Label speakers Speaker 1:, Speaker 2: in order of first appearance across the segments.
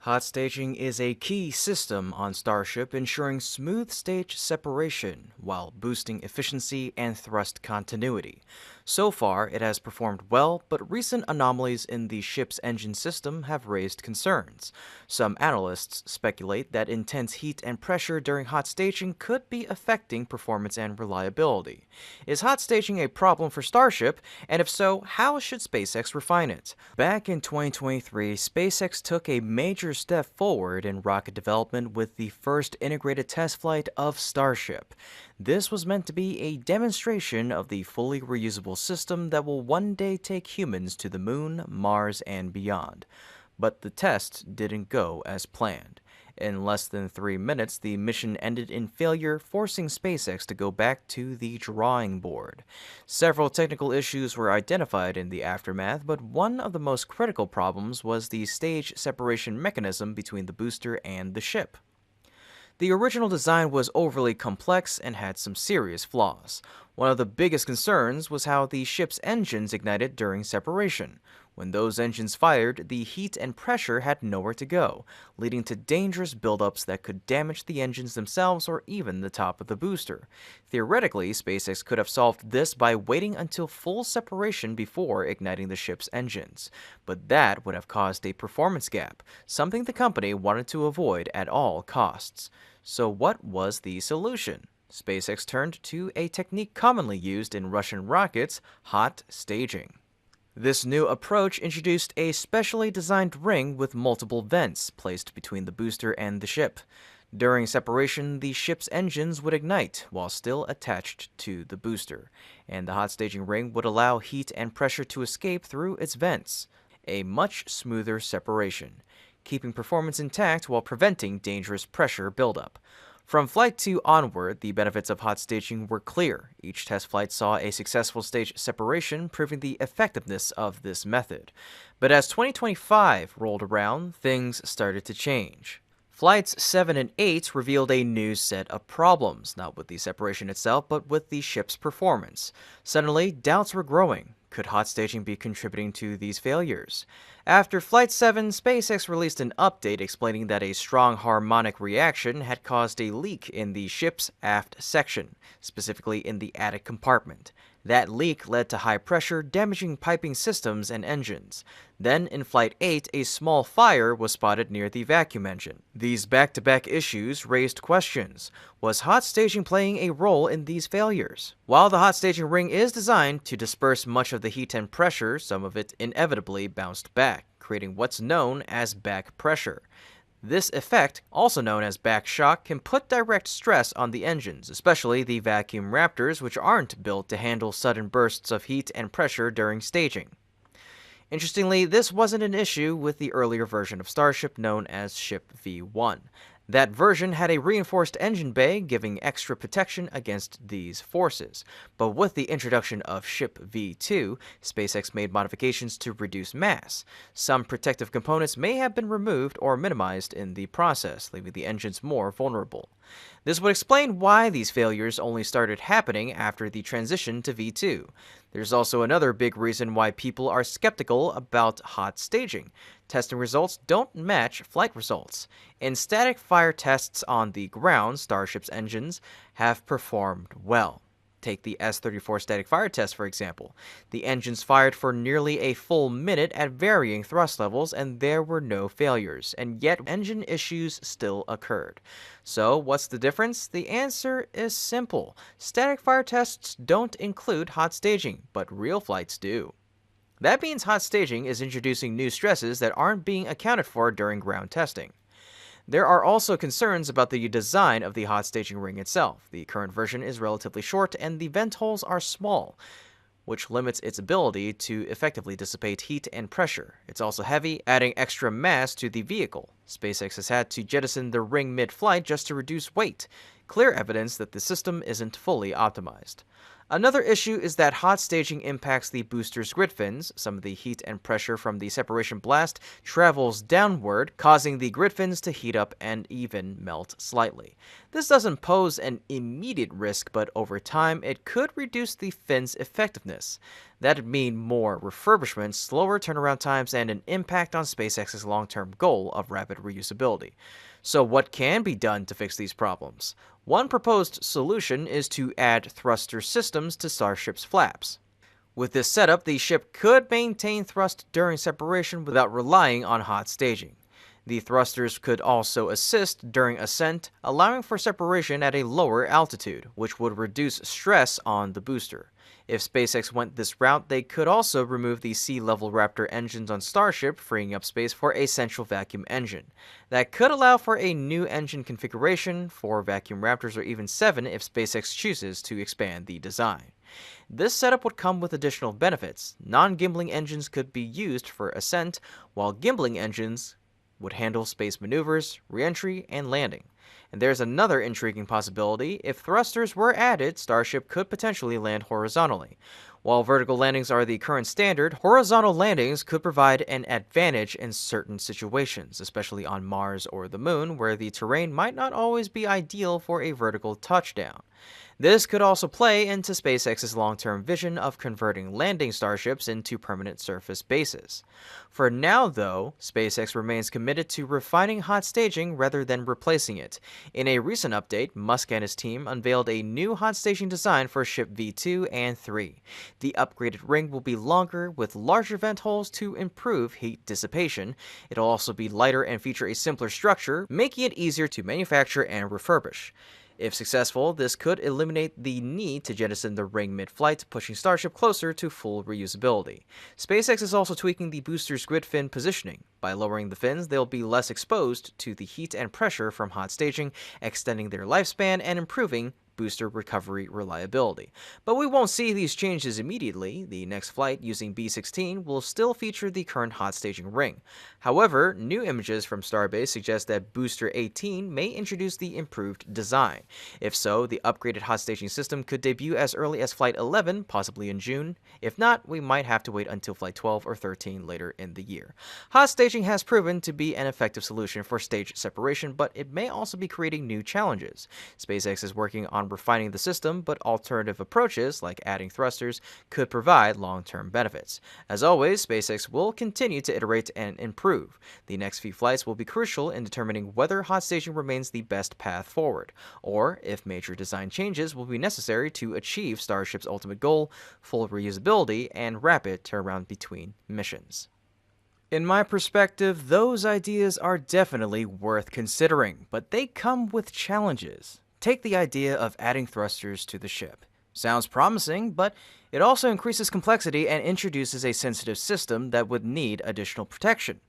Speaker 1: Hot staging is a key system on Starship, ensuring smooth stage separation while boosting efficiency and thrust continuity. So far, it has performed well, but recent anomalies in the ship's engine system have raised concerns. Some analysts speculate that intense heat and pressure during hot staging could be affecting performance and reliability. Is hot staging a problem for Starship? And if so, how should SpaceX refine it? Back in 2023, SpaceX took a major step forward in rocket development with the first integrated test flight of Starship. This was meant to be a demonstration of the fully reusable system that will one day take humans to the moon, Mars, and beyond. But the test didn't go as planned. In less than 3 minutes, the mission ended in failure, forcing SpaceX to go back to the drawing board. Several technical issues were identified in the aftermath, but one of the most critical problems was the stage separation mechanism between the booster and the ship. The original design was overly complex and had some serious flaws. One of the biggest concerns was how the ship's engines ignited during separation. When those engines fired, the heat and pressure had nowhere to go, leading to dangerous buildups that could damage the engines themselves or even the top of the booster. Theoretically, SpaceX could have solved this by waiting until full separation before igniting the ship's engines. But that would have caused a performance gap, something the company wanted to avoid at all costs. So what was the solution? SpaceX turned to a technique commonly used in Russian rockets, hot staging. This new approach introduced a specially designed ring with multiple vents placed between the booster and the ship. During separation, the ship's engines would ignite while still attached to the booster, and the hot staging ring would allow heat and pressure to escape through its vents. A much smoother separation, keeping performance intact while preventing dangerous pressure buildup. From Flight 2 onward, the benefits of hot staging were clear. Each test flight saw a successful stage separation, proving the effectiveness of this method. But as 2025 rolled around, things started to change. Flights 7 and 8 revealed a new set of problems, not with the separation itself, but with the ship's performance. Suddenly, doubts were growing. Could hot staging be contributing to these failures? After Flight 7, SpaceX released an update explaining that a strong harmonic reaction had caused a leak in the ship's aft section, specifically in the attic compartment. That leak led to high pressure, damaging piping systems and engines. Then, in Flight 8, a small fire was spotted near the vacuum engine. These back-to-back issues raised questions. Was hot staging playing a role in these failures? While the hot staging ring is designed to disperse much of the heat and pressure, some of it inevitably bounced back, creating what's known as back pressure. This effect, also known as back shock, can put direct stress on the engines, especially the vacuum Raptors, which aren't built to handle sudden bursts of heat and pressure during staging. Interestingly, this wasn't an issue with the earlier version of Starship known as Ship V1. That version had a reinforced engine bay, giving extra protection against these forces. But with the introduction of Ship V2, SpaceX made modifications to reduce mass. Some protective components may have been removed or minimized in the process, leaving the engines more vulnerable. This would explain why these failures only started happening after the transition to V2. There's also another big reason why people are skeptical about hot staging. Testing results don't match flight results. In static fire tests on the ground, Starship's engines have performed well. Take the S-34 static fire test, for example. The engines fired for nearly a full minute at varying thrust levels, and there were no failures, and yet engine issues still occurred. So, what's the difference? The answer is simple. Static fire tests don't include hot staging, but real flights do. That means hot staging is introducing new stresses that aren't being accounted for during ground testing. There are also concerns about the design of the hot staging ring itself. The current version is relatively short and the vent holes are small, which limits its ability to effectively dissipate heat and pressure. It's also heavy, adding extra mass to the vehicle. SpaceX has had to jettison the ring mid-flight just to reduce weight, clear evidence that the system isn't fully optimized. Another issue is that hot staging impacts the booster's grid fins. Some of the heat and pressure from the separation blast travels downward, causing the grid fins to heat up and even melt slightly. This doesn't pose an immediate risk, but over time it could reduce the fin's effectiveness. That'd mean more refurbishment, slower turnaround times, and an impact on SpaceX's long-term goal of rapid rapid reusability. So what can be done to fix these problems? One proposed solution is to add thruster systems to Starship's flaps. With this setup, the ship could maintain thrust during separation without relying on hot staging. The thrusters could also assist during ascent, allowing for separation at a lower altitude, which would reduce stress on the booster. If SpaceX went this route, they could also remove the sea-level Raptor engines on Starship, freeing up space for a central vacuum engine. That could allow for a new engine configuration, 4 vacuum Raptors or even 7 if SpaceX chooses to expand the design. This setup would come with additional benefits. Non-gimbling engines could be used for ascent, while gimbling engines would handle space maneuvers, re-entry, and landing. And there's another intriguing possibility. If thrusters were added, Starship could potentially land horizontally. While vertical landings are the current standard, horizontal landings could provide an advantage in certain situations, especially on Mars or the Moon, where the terrain might not always be ideal for a vertical touchdown. This could also play into SpaceX's long-term vision of converting landing starships into permanent surface bases. For now, though, SpaceX remains committed to refining hot staging rather than replacing it. In a recent update, Musk and his team unveiled a new hot staging design for Ship V2 and 3. The upgraded ring will be longer with larger vent holes to improve heat dissipation. It'll also be lighter and feature a simpler structure, making it easier to manufacture and refurbish. If successful, this could eliminate the need to jettison the ring mid-flight, pushing Starship closer to full reusability. SpaceX is also tweaking the booster's grid fin positioning. By lowering the fins, they'll be less exposed to the heat and pressure from hot staging, extending their lifespan and improving booster recovery reliability. But we won't see these changes immediately. The next flight using B-16 will still feature the current hot staging ring. However, new images from Starbase suggest that Booster 18 may introduce the improved design. If so, the upgraded hot staging system could debut as early as Flight 11, possibly in June. If not, we might have to wait until Flight 12 or 13 later in the year. Hot staging has proven to be an effective solution for stage separation, but it may also be creating new challenges. SpaceX is working on refining the system, but alternative approaches, like adding thrusters, could provide long-term benefits. As always, SpaceX will continue to iterate and improve. The next few flights will be crucial in determining whether hot staging remains the best path forward, or if major design changes will be necessary to achieve Starship's ultimate goal, full reusability and rapid turnaround between missions. In my perspective, those ideas are definitely worth considering, but they come with challenges. Take the idea of adding thrusters to the ship. Sounds promising, but it also increases complexity and introduces a sensitive system that would need additional protection.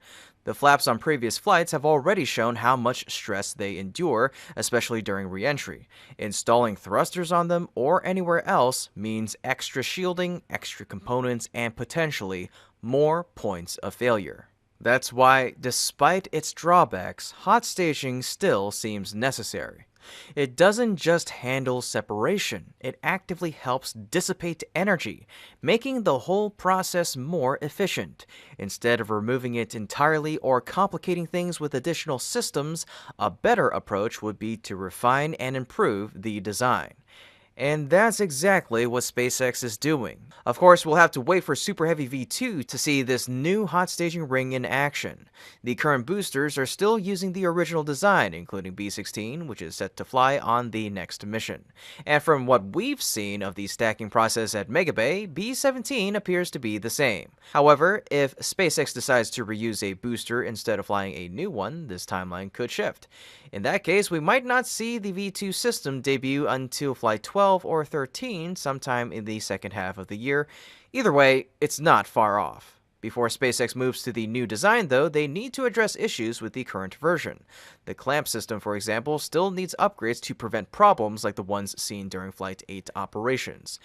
Speaker 1: The flaps on previous flights have already shown how much stress they endure, especially during re-entry. Installing thrusters on them or anywhere else means extra shielding, extra components, and potentially more points of failure. That's why, despite its drawbacks, hot staging still seems necessary. It doesn't just handle separation, it actively helps dissipate energy, making the whole process more efficient. Instead of removing it entirely or complicating things with additional systems, a better approach would be to refine and improve the design. And that's exactly what SpaceX is doing. Of course, we'll have to wait for Super Heavy V2 to see this new hot staging ring in action. The current boosters are still using the original design, including B-16, which is set to fly on the next mission. And from what we've seen of the stacking process at Mega Bay, B-17 appears to be the same. However, if SpaceX decides to reuse a booster instead of flying a new one, this timeline could shift. In that case, we might not see the V2 system debut until Flight 12 or 13 sometime in the second half of the year. Either way, it's not far off. Before SpaceX moves to the new design, though, they need to address issues with the current version. The clamp system, for example, still needs upgrades to prevent problems like the ones seen during Flight 8 operations.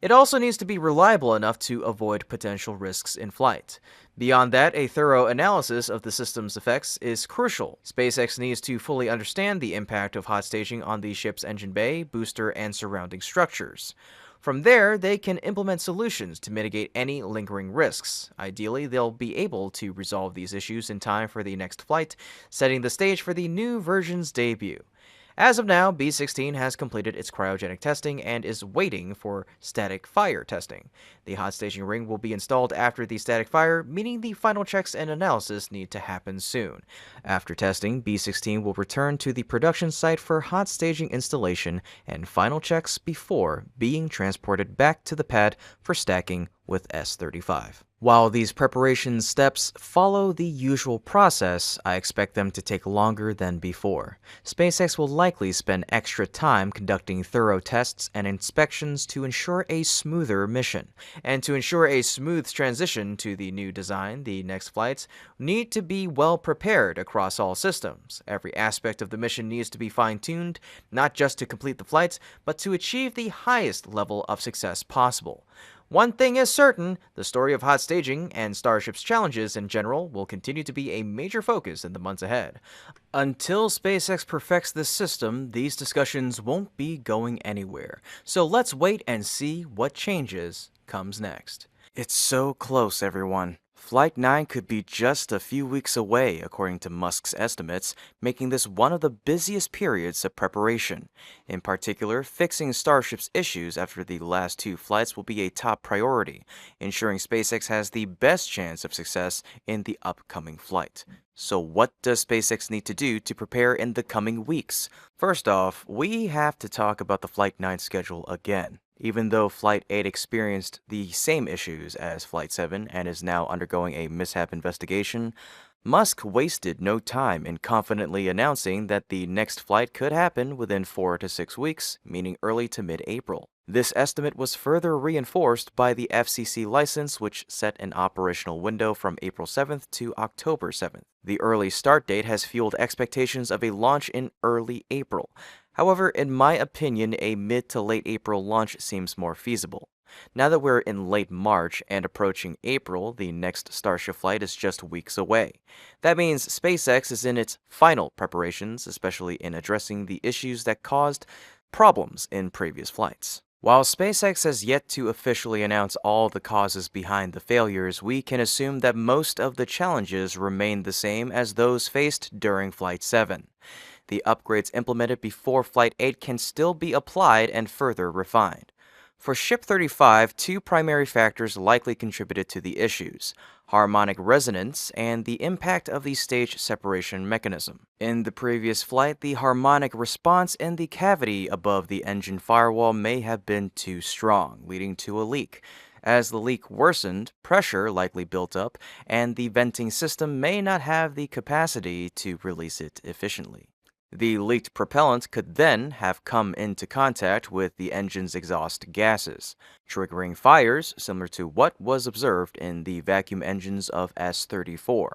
Speaker 1: It also needs to be reliable enough to avoid potential risks in flight. Beyond that, a thorough analysis of the system's effects is crucial. SpaceX needs to fully understand the impact of hot staging on the ship's engine bay, booster, and surrounding structures. From there, they can implement solutions to mitigate any lingering risks. Ideally, they'll be able to resolve these issues in time for the next flight, setting the stage for the new version's debut. As of now, B-16 has completed its cryogenic testing and is waiting for static fire testing. The hot staging ring will be installed after the static fire, meaning the final checks and analysis need to happen soon. After testing, B-16 will return to the production site for hot staging installation and final checks before being transported back to the pad for stacking with S-35. While these preparation steps follow the usual process, I expect them to take longer than before. SpaceX will likely spend extra time conducting thorough tests and inspections to ensure a smoother mission. And to ensure a smooth transition to the new design, the next flights need to be well prepared across all systems. Every aspect of the mission needs to be fine-tuned, not just to complete the flights, but to achieve the highest level of success possible. One thing is certain, the story of hot staging and Starship's challenges in general will continue to be a major focus in the months ahead. Until SpaceX perfects this system, these discussions won't be going anywhere. So let's wait and see what changes comes next. It's so close, everyone. Flight 9 could be just a few weeks away, according to Musk's estimates, making this one of the busiest periods of preparation. In particular, fixing Starship's issues after the last two flights will be a top priority, ensuring SpaceX has the best chance of success in the upcoming flight. So what does SpaceX need to do to prepare in the coming weeks? First off, we have to talk about the Flight 9 schedule again. Even though Flight 8 experienced the same issues as Flight 7 and is now undergoing a mishap investigation, Musk wasted no time in confidently announcing that the next flight could happen within 4 to 6 weeks, meaning early to mid-April. This estimate was further reinforced by the FCC license, which set an operational window from April 7th to October 7th. The early start date has fueled expectations of a launch in early April. However, in my opinion, a mid to late April launch seems more feasible. Now that we're in late March and approaching April, the next Starship flight is just weeks away. That means SpaceX is in its final preparations, especially in addressing the issues that caused problems in previous flights. While SpaceX has yet to officially announce all the causes behind the failures, we can assume that most of the challenges remain the same as those faced during Flight 7. The upgrades implemented before Flight 8 can still be applied and further refined. For Ship 35, two primary factors likely contributed to the issues: harmonic resonance and the impact of the stage separation mechanism. In the previous flight, the harmonic response in the cavity above the engine firewall may have been too strong, leading to a leak. As the leak worsened, pressure likely built up, and the venting system may not have the capacity to release it efficiently. The leaked propellant could then have come into contact with the engine's exhaust gases, triggering fires similar to what was observed in the vacuum engines of S-34.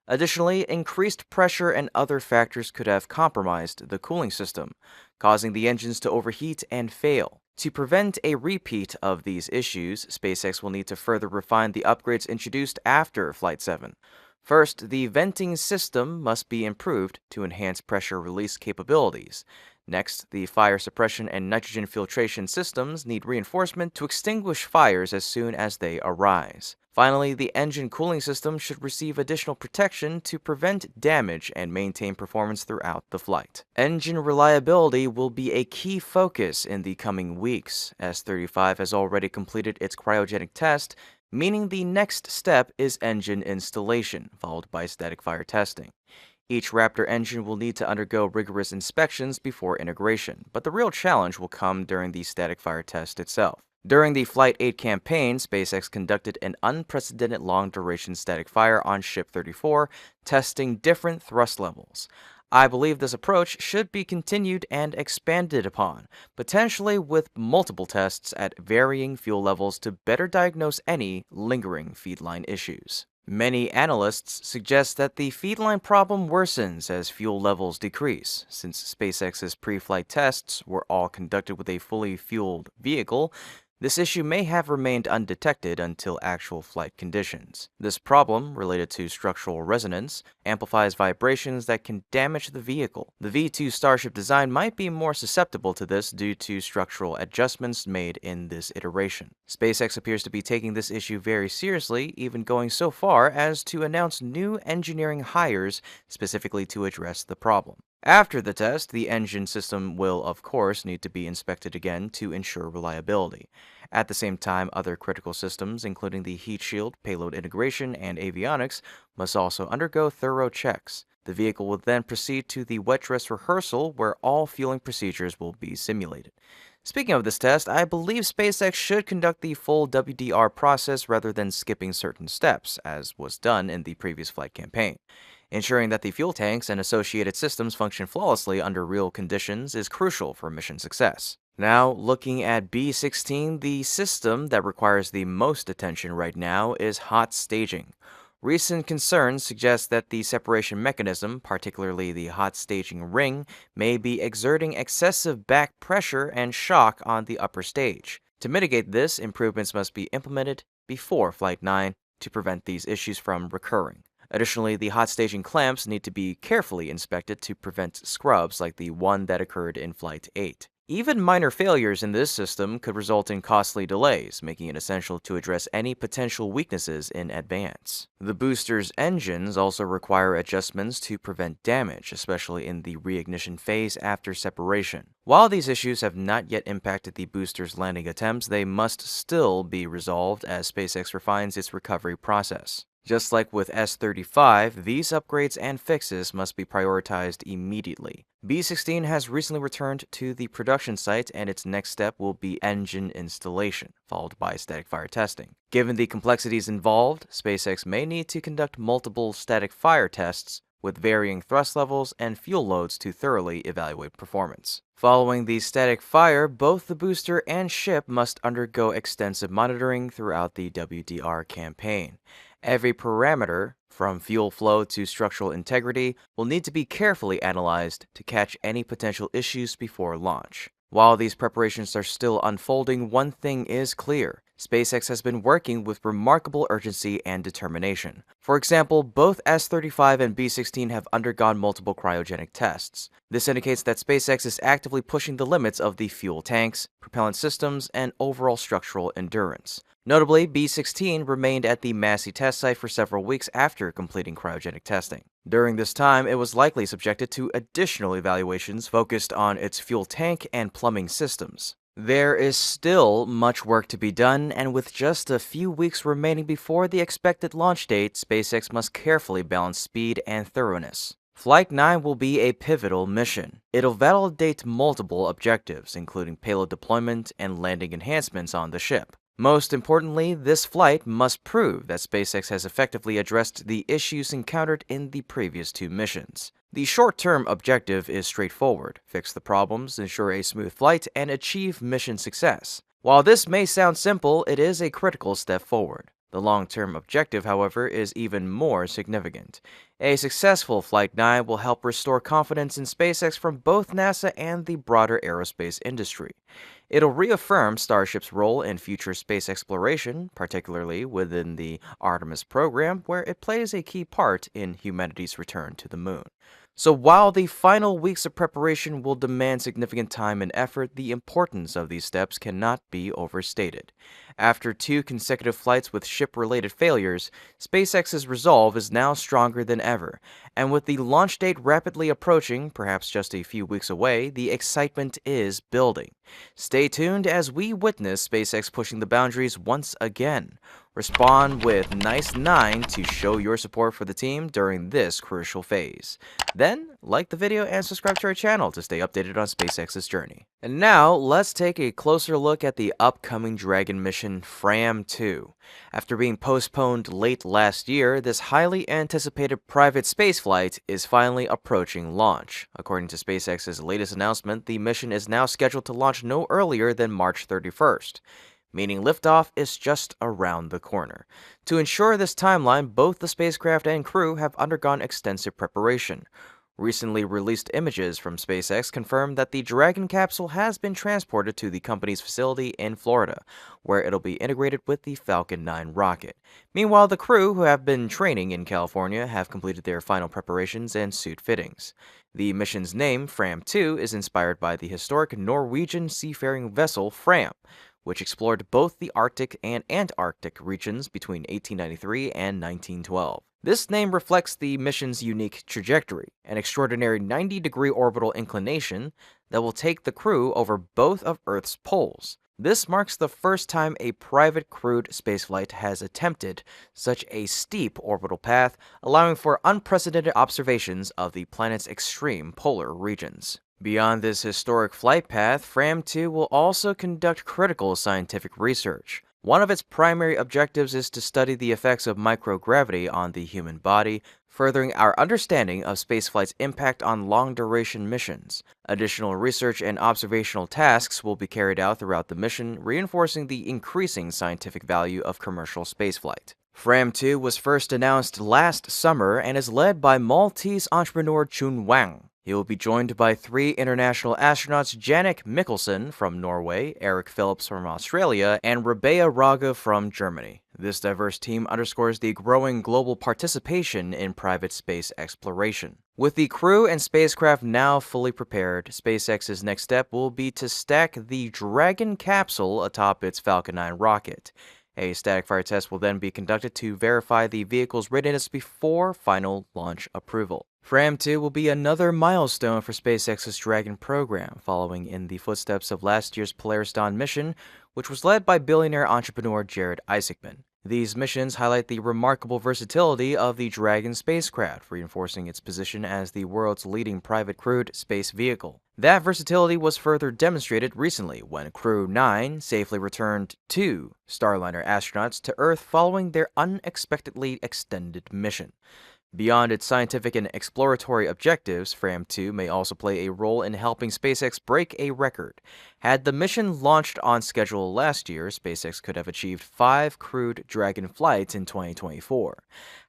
Speaker 1: Additionally, increased pressure and other factors could have compromised the cooling system, causing the engines to overheat and fail. To prevent a repeat of these issues, SpaceX will need to further refine the upgrades introduced after Flight 7. First, the venting system must be improved to enhance pressure release capabilities. Next, the fire suppression and nitrogen filtration systems need reinforcement to extinguish fires as soon as they arise. Finally, the engine cooling system should receive additional protection to prevent damage and maintain performance throughout the flight. Engine reliability will be a key focus in the coming weeks. S-35 has already completed its cryogenic test, meaning the next step is engine installation, followed by static fire testing. Each Raptor engine will need to undergo rigorous inspections before integration, but the real challenge will come during the static fire test itself. During the Flight 8 campaign, SpaceX conducted an unprecedented long-duration static fire on Ship 34, testing different thrust levels. I believe this approach should be continued and expanded upon, potentially with multiple tests at varying fuel levels to better diagnose any lingering feedline issues. Many analysts suggest that the feedline problem worsens as fuel levels decrease. Since SpaceX's pre-flight tests were all conducted with a fully fueled vehicle, this issue may have remained undetected until actual flight conditions. This problem, related to structural resonance, amplifies vibrations that can damage the vehicle. The V2 Starship design might be more susceptible to this due to structural adjustments made in this iteration. SpaceX appears to be taking this issue very seriously, even going so far as to announce new engineering hires specifically to address the problem. After the test, the engine system will, of course, need to be inspected again to ensure reliability. At the same time, other critical systems, including the heat shield, payload integration, and avionics, must also undergo thorough checks. The vehicle will then proceed to the wet dress rehearsal, where all fueling procedures will be simulated. Speaking of this test, I believe SpaceX should conduct the full WDR process rather than skipping certain steps, as was done in the previous flight campaign. Ensuring that the fuel tanks and associated systems function flawlessly under real conditions is crucial for mission success. Now, looking at B-16, the system that requires the most attention right now is hot staging. Recent concerns suggest that the separation mechanism, particularly the hot staging ring, may be exerting excessive back pressure and shock on the upper stage. To mitigate this, improvements must be implemented before Flight 9 to prevent these issues from recurring. Additionally, the hot staging clamps need to be carefully inspected to prevent scrubs like the one that occurred in Flight 8. Even minor failures in this system could result in costly delays, making it essential to address any potential weaknesses in advance. The booster's engines also require adjustments to prevent damage, especially in the reignition phase after separation. While these issues have not yet impacted the booster's landing attempts, they must still be resolved as SpaceX refines its recovery process. Just like with S-35, these upgrades and fixes must be prioritized immediately. B-16 has recently returned to the production site, and its next step will be engine installation, followed by static fire testing. Given the complexities involved, SpaceX may need to conduct multiple static fire tests with varying thrust levels and fuel loads to thoroughly evaluate performance. Following the static fire, both the booster and ship must undergo extensive monitoring throughout the WDR campaign. Every parameter, from fuel flow to structural integrity, will need to be carefully analyzed to catch any potential issues before launch. While these preparations are still unfolding, one thing is clear. SpaceX has been working with remarkable urgency and determination. For example, both S-35 and B-16 have undergone multiple cryogenic tests. This indicates that SpaceX is actively pushing the limits of the fuel tanks, propellant systems, and overall structural endurance. Notably, B-16 remained at the Massey test site for several weeks after completing cryogenic testing. During this time, it was likely subjected to additional evaluations focused on its fuel tank and plumbing systems. There is still much work to be done, and with just a few weeks remaining before the expected launch date, SpaceX must carefully balance speed and thoroughness. Flight 9 will be a pivotal mission. It'll validate multiple objectives, including payload deployment and landing enhancements on the ship. Most importantly, this flight must prove that SpaceX has effectively addressed the issues encountered in the previous two missions. The short-term objective is straightforward: fix the problems, ensure a smooth flight, and achieve mission success. While this may sound simple, it is a critical step forward. The long-term objective, however, is even more significant. A successful Flight 9 will help restore confidence in SpaceX from both NASA and the broader aerospace industry. It'll reaffirm Starship's role in future space exploration, particularly within the Artemis program, where it plays a key part in humanity's return to the moon. So while the final weeks of preparation will demand significant time and effort, the importance of these steps cannot be overstated. After 2 consecutive flights with ship-related failures, SpaceX's resolve is now stronger than ever, and with the launch date rapidly approaching, perhaps just a few weeks away, the excitement is building. Stay tuned as we witness SpaceX pushing the boundaries once again. Respond with Nice 9 to show your support for the team during this crucial phase. Then, like the video and subscribe to our channel to stay updated on SpaceX's journey. And now, let's take a closer look at the upcoming Dragon mission FRAM-2. After being postponed late last year, this highly anticipated private spaceflight is finally approaching launch. According to SpaceX's latest announcement, the mission is now scheduled to launch no earlier than March 31st. Meaning liftoff is just around the corner. To ensure this timeline, both the spacecraft and crew have undergone extensive preparation. Recently released images from SpaceX confirm that the Dragon capsule has been transported to the company's facility in Florida, where it'll be integrated with the Falcon 9 rocket. Meanwhile, the crew, who have been training in California, have completed their final preparations and suit fittings. The mission's name, FRAM-2, is inspired by the historic Norwegian seafaring vessel Fram, which explored both the Arctic and Antarctic regions between 1893 and 1912. This name reflects the mission's unique trajectory, an extraordinary 90-degree orbital inclination that will take the crew over both of Earth's poles. This marks the first time a private crewed spaceflight has attempted such a steep orbital path, allowing for unprecedented observations of the planet's extreme polar regions. Beyond this historic flight path, FRAM-2 will also conduct critical scientific research. One of its primary objectives is to study the effects of microgravity on the human body, furthering our understanding of spaceflight's impact on long-duration missions. Additional research and observational tasks will be carried out throughout the mission, reinforcing the increasing scientific value of commercial spaceflight. FRAM-2 was first announced last summer and is led by Maltese entrepreneur Chun Wang. He will be joined by 3 international astronauts, Jannik Mikkelsen from Norway, Eric Phillips from Australia, and Rabea Raga from Germany. This diverse team underscores the growing global participation in private space exploration. With the crew and spacecraft now fully prepared, SpaceX's next step will be to stack the Dragon capsule atop its Falcon 9 rocket. A static fire test will then be conducted to verify the vehicle's readiness before final launch approval. FRAM-2 will be another milestone for SpaceX's Dragon program, following in the footsteps of last year's Polaris Dawn mission, which was led by billionaire entrepreneur Jared Isaacman. These missions highlight the remarkable versatility of the Dragon spacecraft, reinforcing its position as the world's leading private crewed space vehicle. That versatility was further demonstrated recently when Crew 9 safely returned 2 Starliner astronauts to Earth following their unexpectedly extended mission. Beyond its scientific and exploratory objectives, FRAM-2 may also play a role in helping SpaceX break a record. Had the mission launched on schedule last year, SpaceX could have achieved 5 crewed Dragon flights in 2024.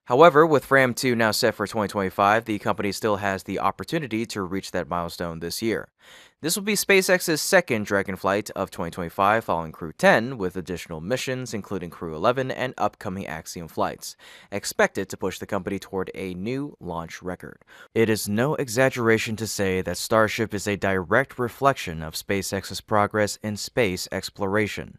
Speaker 1: However, with FRAM-2 now set for 2025, the company still has the opportunity to reach that milestone this year. This will be SpaceX's second Dragon flight of 2025 following Crew 10, with additional missions including Crew 11 and upcoming Axiom flights, expected to push the company toward a new launch record. It is no exaggeration to say that Starship is a direct reflection of SpaceX's progress in space exploration.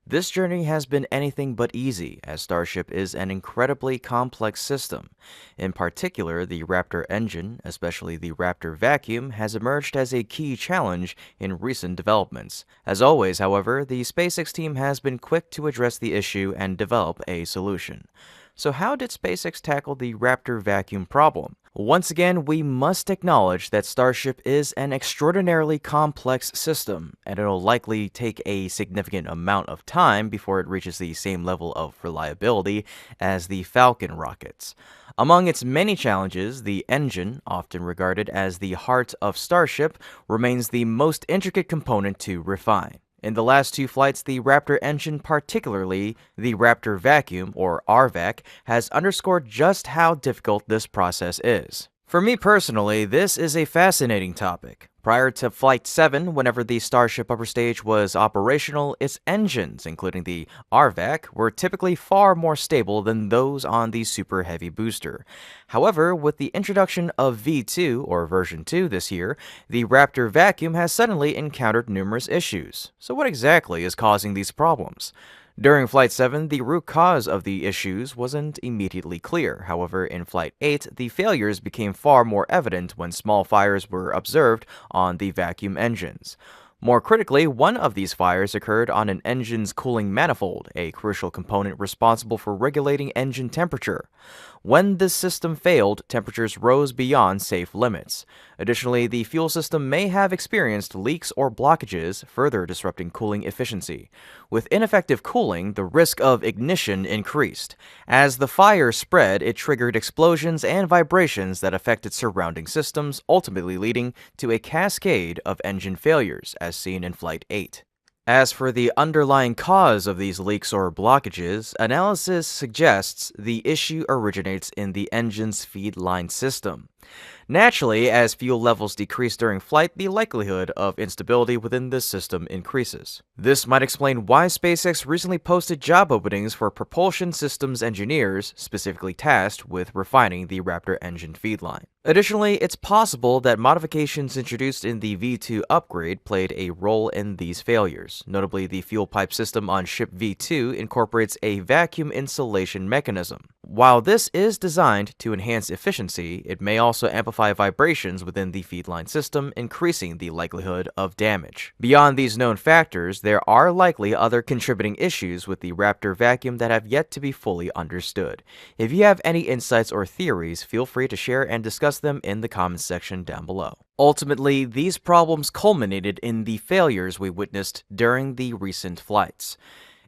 Speaker 1: This journey has been anything but easy, as Starship is an incredibly complex system. In particular, the Raptor engine, especially the Raptor vacuum, has emerged as a key challenge in recent developments. As always, however, the SpaceX team has been quick to address the issue and develop a solution. So how did SpaceX tackle the Raptor vacuum problem? Once again, we must acknowledge that Starship is an extraordinarily complex system, and it'll likely take a significant amount of time before it reaches the same level of reliability as the Falcon rockets. Among its many challenges, the engine, often regarded as the heart of Starship, remains the most intricate component to refine. In the last 2 flights, the Raptor engine, particularly the Raptor vacuum, or RVAC, has underscored just how difficult this process is. For me personally, this is a fascinating topic. Prior to Flight 7, whenever the Starship upper stage was operational, its engines, including the RVAC, were typically far more stable than those on the Super Heavy booster. However, with the introduction of V2, or version 2 this year, the Raptor vacuum has suddenly encountered numerous issues. So what exactly is causing these problems? During Flight 7, the root cause of the issues wasn't immediately clear. However, in Flight 8, the failures became far more evident when small fires were observed on the vacuum engines. More critically, one of these fires occurred on an engine's cooling manifold, a crucial component responsible for regulating engine temperature. When this system failed, temperatures rose beyond safe limits. Additionally, the fuel system may have experienced leaks or blockages, further disrupting cooling efficiency. With ineffective cooling, the risk of ignition increased. As the fire spread, it triggered explosions and vibrations that affected surrounding systems, ultimately leading to a cascade of engine failures, as seen in Flight 8. As for the underlying cause of these leaks or blockages, analysis suggests the issue originates in the engine's feed line system. Naturally, as fuel levels decrease during flight, the likelihood of instability within this system increases. This might explain why SpaceX recently posted job openings for propulsion systems engineers, specifically tasked with refining the Raptor engine feedline. Additionally, it's possible that modifications introduced in the V2 upgrade played a role in these failures. Notably, the fuel pipe system on Ship V2 incorporates a vacuum insulation mechanism. While this is designed to enhance efficiency, it may also amplify vibrations within the feedline system, increasing the likelihood of damage. Beyond these known factors, there are likely other contributing issues with the Raptor vacuum that have yet to be fully understood. If you have any insights or theories, feel free to share and discuss them in the comments section down below. Ultimately, these problems culminated in the failures we witnessed during the recent flights.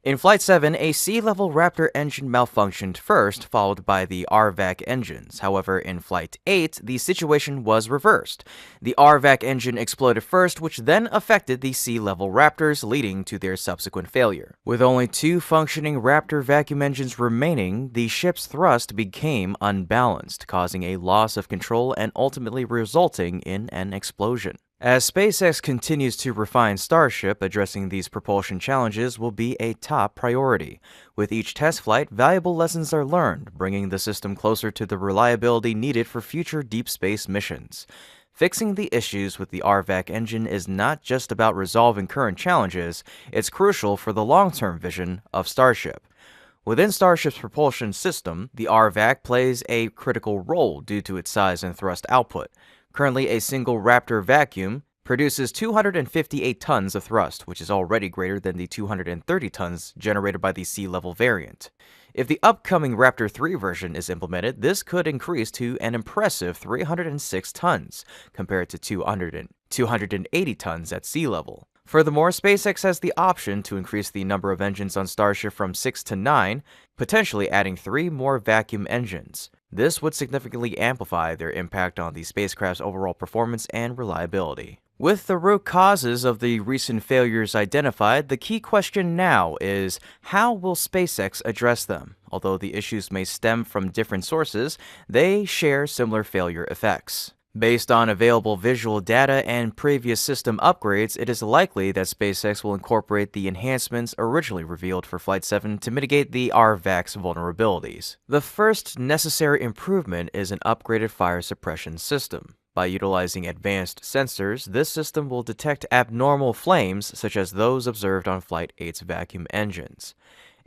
Speaker 1: In Flight 7, a sea-level Raptor engine malfunctioned first, followed by the RVAC engines. However, in Flight 8, the situation was reversed. The RVAC engine exploded first, which then affected the sea-level Raptors, leading to their subsequent failure. With only 2 functioning Raptor vacuum engines remaining, the ship's thrust became unbalanced, causing a loss of control and ultimately resulting in an explosion. As SpaceX continues to refine Starship, addressing these propulsion challenges will be a top priority. With each test flight, valuable lessons are learned, bringing the system closer to the reliability needed for future deep space missions. Fixing the issues with the RVAC engine is not just about resolving current challenges, it's crucial for the long-term vision of Starship. Within Starship's propulsion system, the RVAC plays a critical role due to its size and thrust output. Currently, a single Raptor vacuum produces 258 tons of thrust, which is already greater than the 230 tons generated by the sea-level variant. If the upcoming Raptor 3 version is implemented, this could increase to an impressive 306 tons, compared to 280 tons at sea level. Furthermore, SpaceX has the option to increase the number of engines on Starship from 6 to 9, potentially adding 3 more vacuum engines. This would significantly amplify their impact on the spacecraft's overall performance and reliability. With the root causes of the recent failures identified, the key question now is, how will SpaceX address them? Although the issues may stem from different sources, they share similar failure effects. Based on available visual data and previous system upgrades, it is likely that SpaceX will incorporate the enhancements originally revealed for Flight 7 to mitigate the RVAC's vulnerabilities. The first necessary improvement is an upgraded fire suppression system. By utilizing advanced sensors, this system will detect abnormal flames such as those observed on Flight 8's vacuum engines,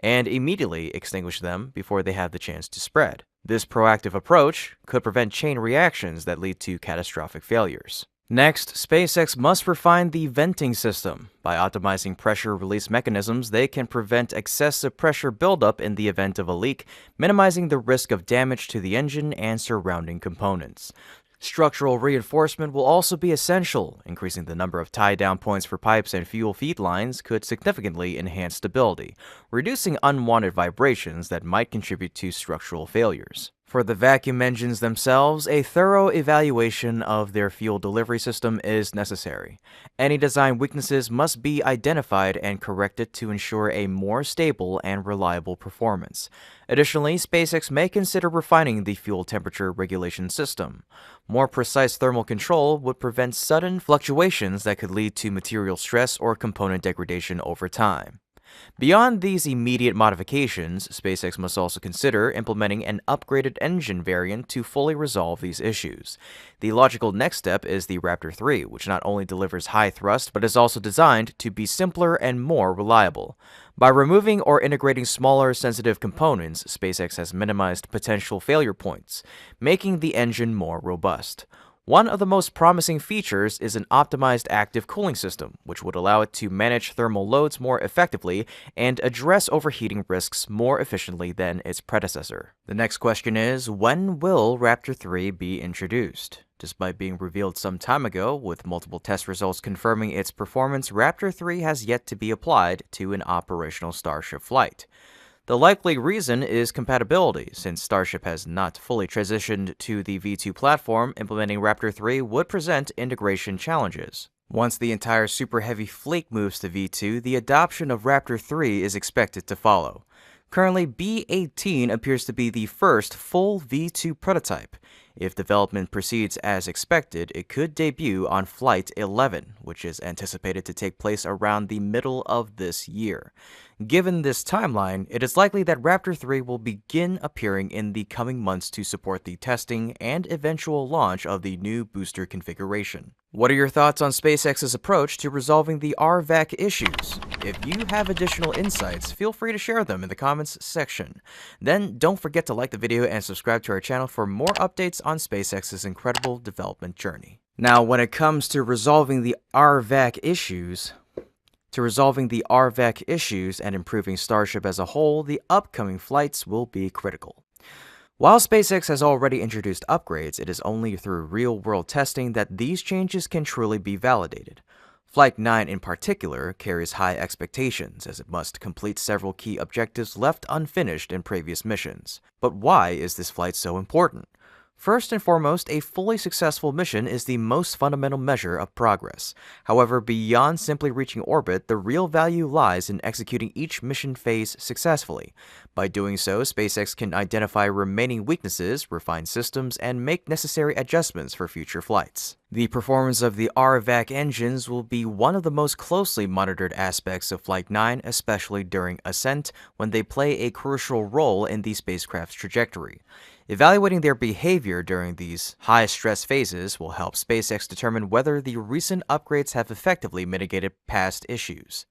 Speaker 1: and immediately extinguish them before they have the chance to spread. This proactive approach could prevent chain reactions that lead to catastrophic failures. Next, SpaceX must refine the venting system. By optimizing pressure release mechanisms, they can prevent excessive pressure buildup in the event of a leak, minimizing the risk of damage to the engine and surrounding components. Structural reinforcement will also be essential. Increasing the number of tie-down points for pipes and fuel feed lines could significantly enhance stability, reducing unwanted vibrations that might contribute to structural failures. For the vacuum engines themselves, a thorough evaluation of their fuel delivery system is necessary. Any design weaknesses must be identified and corrected to ensure a more stable and reliable performance. Additionally, SpaceX may consider refining the fuel temperature regulation system. More precise thermal control would prevent sudden fluctuations that could lead to material stress or component degradation over time. Beyond these immediate modifications, SpaceX must also consider implementing an upgraded engine variant to fully resolve these issues. The logical next step is the Raptor 3, which not only delivers high thrust, but is also designed to be simpler and more reliable. By removing or integrating smaller, sensitive components, SpaceX has minimized potential failure points, making the engine more robust. One of the most promising features is an optimized active cooling system, which would allow it to manage thermal loads more effectively and address overheating risks more efficiently than its predecessor. The next question is, when will Raptor 3 be introduced? Despite being revealed some time ago, with multiple test results confirming its performance, Raptor 3 has yet to be applied to an operational Starship flight. The likely reason is compatibility. Since Starship has not fully transitioned to the V2 platform, implementing Raptor 3 would present integration challenges. Once the entire Super Heavy fleet moves to V2, the adoption of Raptor 3 is expected to follow. Currently, B-18 appears to be the first full V2 prototype. If development proceeds as expected, it could debut on Flight 11, which is anticipated to take place around the middle of this year. Given this timeline, it is likely that Raptor 3 will begin appearing in the coming months to support the testing and eventual launch of the new booster configuration. What are your thoughts on SpaceX's approach to resolving the RVAC issues? If you have additional insights, feel free to share them in the comments section. Then don't forget to like the video and subscribe to our channel for more updates on SpaceX's incredible development journey. Now, when it comes to resolving the RVAC issues, and improving Starship as a whole, the upcoming flights will be critical. While SpaceX has already introduced upgrades, it is only through real-world testing that these changes can truly be validated. Flight 9 in particular carries high expectations, as it must complete several key objectives left unfinished in previous missions. But why is this flight so important? First and foremost, a fully successful mission is the most fundamental measure of progress. However, beyond simply reaching orbit, the real value lies in executing each mission phase successfully. By doing so, SpaceX can identify remaining weaknesses, refine systems, and make necessary adjustments for future flights. The performance of the RVAC engines will be one of the most closely monitored aspects of Flight 9, especially during ascent, when they play a crucial role in the spacecraft's trajectory. Evaluating their behavior during these high-stress phases will help SpaceX determine whether the recent upgrades have effectively mitigated past issues.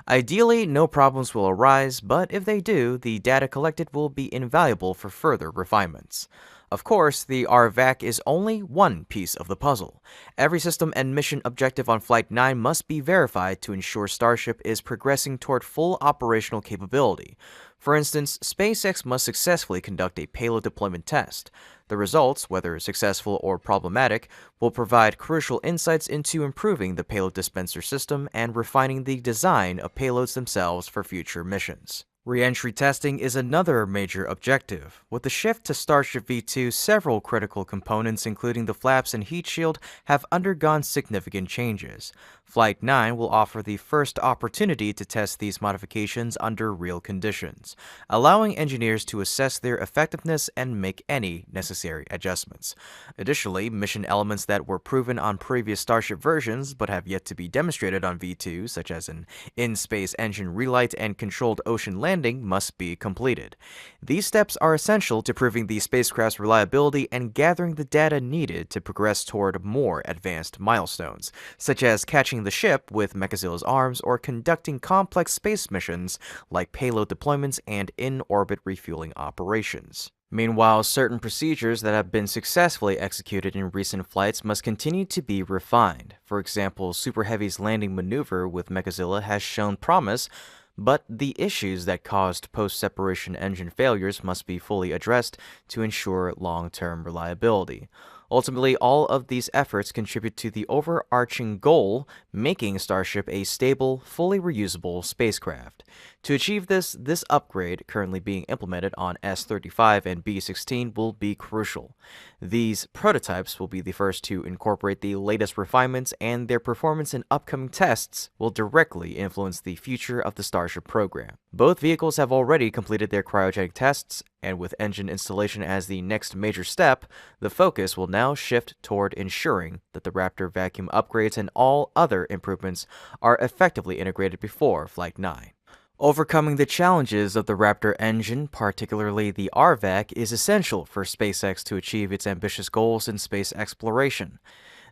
Speaker 1: Ideally, no problems will arise, but if they do, the data collected will be invaluable for further refinements. Of course, the RVAC is only one piece of the puzzle. Every system and mission objective on Flight 9 must be verified to ensure Starship is progressing toward full operational capability. For instance, SpaceX must successfully conduct a payload deployment test. The results, whether successful or problematic, will provide crucial insights into improving the payload dispenser system and refining the design of payloads themselves for future missions. Re-entry testing is another major objective. With the shift to Starship V2, several critical components, including the flaps and heat shield, have undergone significant changes. Flight 9 will offer the first opportunity to test these modifications under real conditions, allowing engineers to assess their effectiveness and make any necessary adjustments. Additionally, mission elements that were proven on previous Starship versions but have yet to be demonstrated on V2, such as an in-space engine relight and controlled ocean landing, must be completed. These steps are essential to proving the spacecraft's reliability and gathering the data needed to progress toward more advanced milestones, such as catching the ship with Mechazilla's arms or conducting complex space missions like payload deployments and in-orbit refueling operations. Meanwhile, certain procedures that have been successfully executed in recent flights must continue to be refined. For example, Super Heavy's landing maneuver with Mechazilla has shown promise, but the issues that caused post-separation engine failures must be fully addressed to ensure long-term reliability. Ultimately, all of these efforts contribute to the overarching goal, making Starship a stable, fully reusable spacecraft. To achieve this upgrade currently being implemented on S-35 and B-16 will be crucial. These prototypes will be the first to incorporate the latest refinements, and their performance in upcoming tests will directly influence the future of the Starship program. Both vehicles have already completed their cryogenic tests, and with engine installation as the next major step, the focus will now shift toward ensuring that the Raptor vacuum upgrades and all other improvements are effectively integrated before Flight 9. Overcoming the challenges of the Raptor engine, particularly the RVAC, is essential for SpaceX to achieve its ambitious goals in space exploration.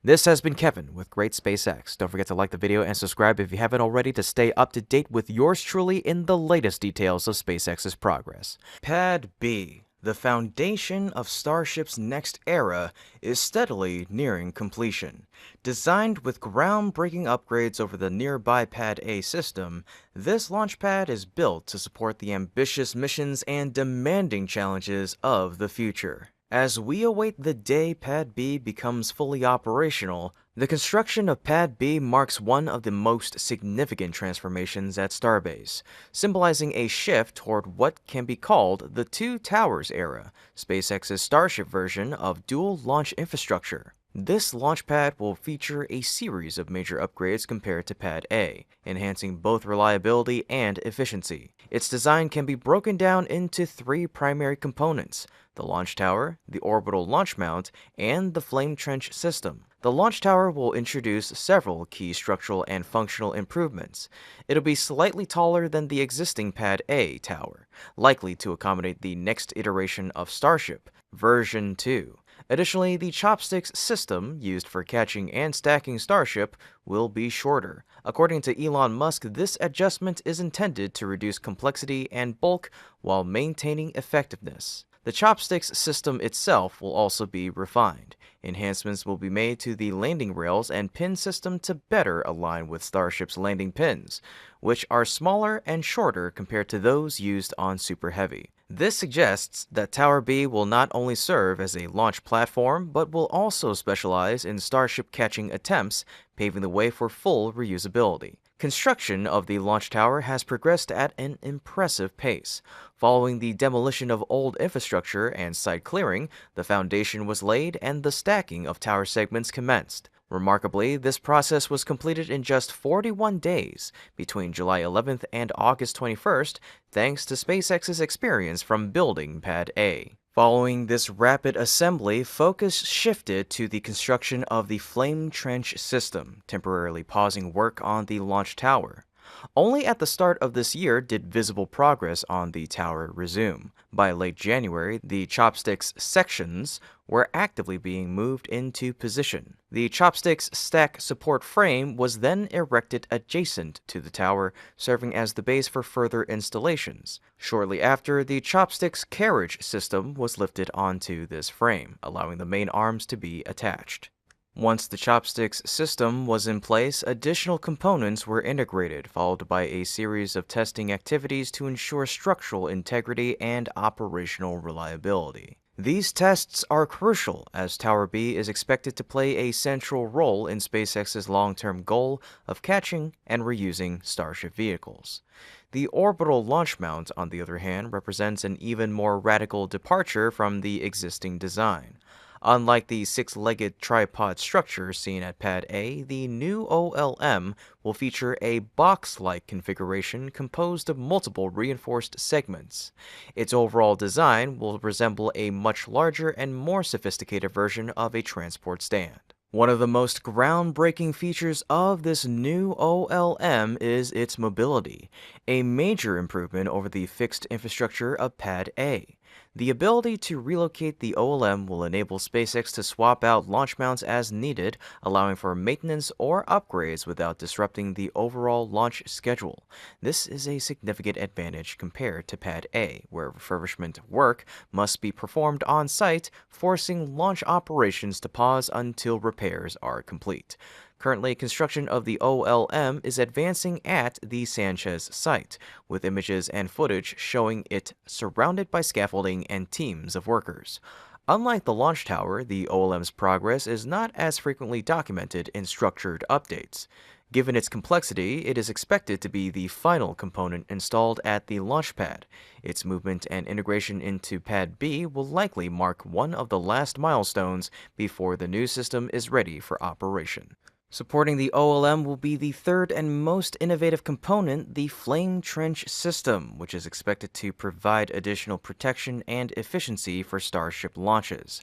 Speaker 1: This has been Kevin with Great SpaceX. Don't forget to like the video and subscribe if you haven't already to stay up to date with yours truly in the latest details of SpaceX's progress. Pad B, the foundation of Starship's next era, is steadily nearing completion. Designed with groundbreaking upgrades over the nearby Pad A system, this launch pad is built to support the ambitious missions and demanding challenges of the future. As we await the day Pad B becomes fully operational, the construction of Pad B marks one of the most significant transformations at Starbase, symbolizing a shift toward what can be called the Two Towers era, SpaceX's Starship version of dual launch infrastructure. This launch pad will feature a series of major upgrades compared to Pad A, enhancing both reliability and efficiency. Its design can be broken down into three primary components: the launch tower, the orbital launch mount, and the flame trench system. The launch tower will introduce several key structural and functional improvements. It'll be slightly taller than the existing Pad A tower, likely to accommodate the next iteration of Starship, version 2. Additionally, the chopsticks system used for catching and stacking Starship will be shorter. According to Elon Musk, this adjustment is intended to reduce complexity and bulk while maintaining effectiveness. The chopsticks system itself will also be refined. Enhancements will be made to the landing rails and pin system to better align with Starship's landing pins, which are smaller and shorter compared to those used on Super Heavy. This suggests that Tower B will not only serve as a launch platform, but will also specialize in Starship catching attempts, paving the way for full reusability. Construction of the launch tower has progressed at an impressive pace. Following the demolition of old infrastructure and site clearing, the foundation was laid and the stacking of tower segments commenced. Remarkably, this process was completed in just 41 days between July 11th and August 21st, thanks to SpaceX's experience from building Pad A. Following this rapid assembly, focus shifted to the construction of the flame trench system, temporarily pausing work on the launch tower. Only at the start of this year did visible progress on the tower resume. By late January, the chopsticks sections were actively being moved into position. The chopsticks stack support frame was then erected adjacent to the tower, serving as the base for further installations. Shortly after, the chopsticks carriage system was lifted onto this frame, allowing the main arms to be attached. Once the chopsticks system was in place, additional components were integrated, followed by a series of testing activities to ensure structural integrity and operational reliability. These tests are crucial as Tower B is expected to play a central role in SpaceX's long-term goal of catching and reusing Starship vehicles. The orbital launch mount, on the other hand, represents an even more radical departure from the existing design. Unlike the six-legged tripod structure seen at Pad A, the new OLM will feature a box-like configuration composed of multiple reinforced segments. Its overall design will resemble a much larger and more sophisticated version of a transport stand. One of the most groundbreaking features of this new OLM is its mobility, a major improvement over the fixed infrastructure of Pad A. The ability to relocate the OLM will enable SpaceX to swap out launch mounts as needed, allowing for maintenance or upgrades without disrupting the overall launch schedule. This is a significant advantage compared to Pad A, where refurbishment work must be performed on site, forcing launch operations to pause until repairs are complete. Currently, construction of the OLM is advancing at the Sanchez site, with images and footage showing it surrounded by scaffolding and teams of workers. Unlike the launch tower, the OLM's progress is not as frequently documented in structured updates. Given its complexity, it is expected to be the final component installed at the launch pad. Its movement and integration into Pad B will likely mark one of the last milestones before the new system is ready for operation. Supporting the OLM will be the third and most innovative component, the flame trench system, which is expected to provide additional protection and efficiency for Starship launches.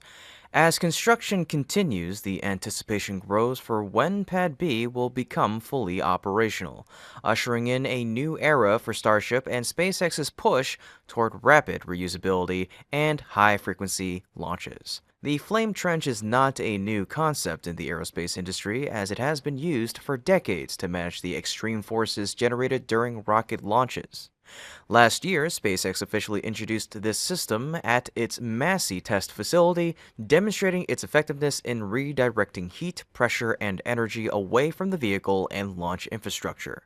Speaker 1: As construction continues, the anticipation grows for when Pad B will become fully operational, ushering in a new era for Starship and SpaceX's push toward rapid reusability and high-frequency launches. The flame trench is not a new concept in the aerospace industry, as it has been used for decades to manage the extreme forces generated during rocket launches. Last year, SpaceX officially introduced this system at its Massey test facility, demonstrating its effectiveness in redirecting heat, pressure, and energy away from the vehicle and launch infrastructure.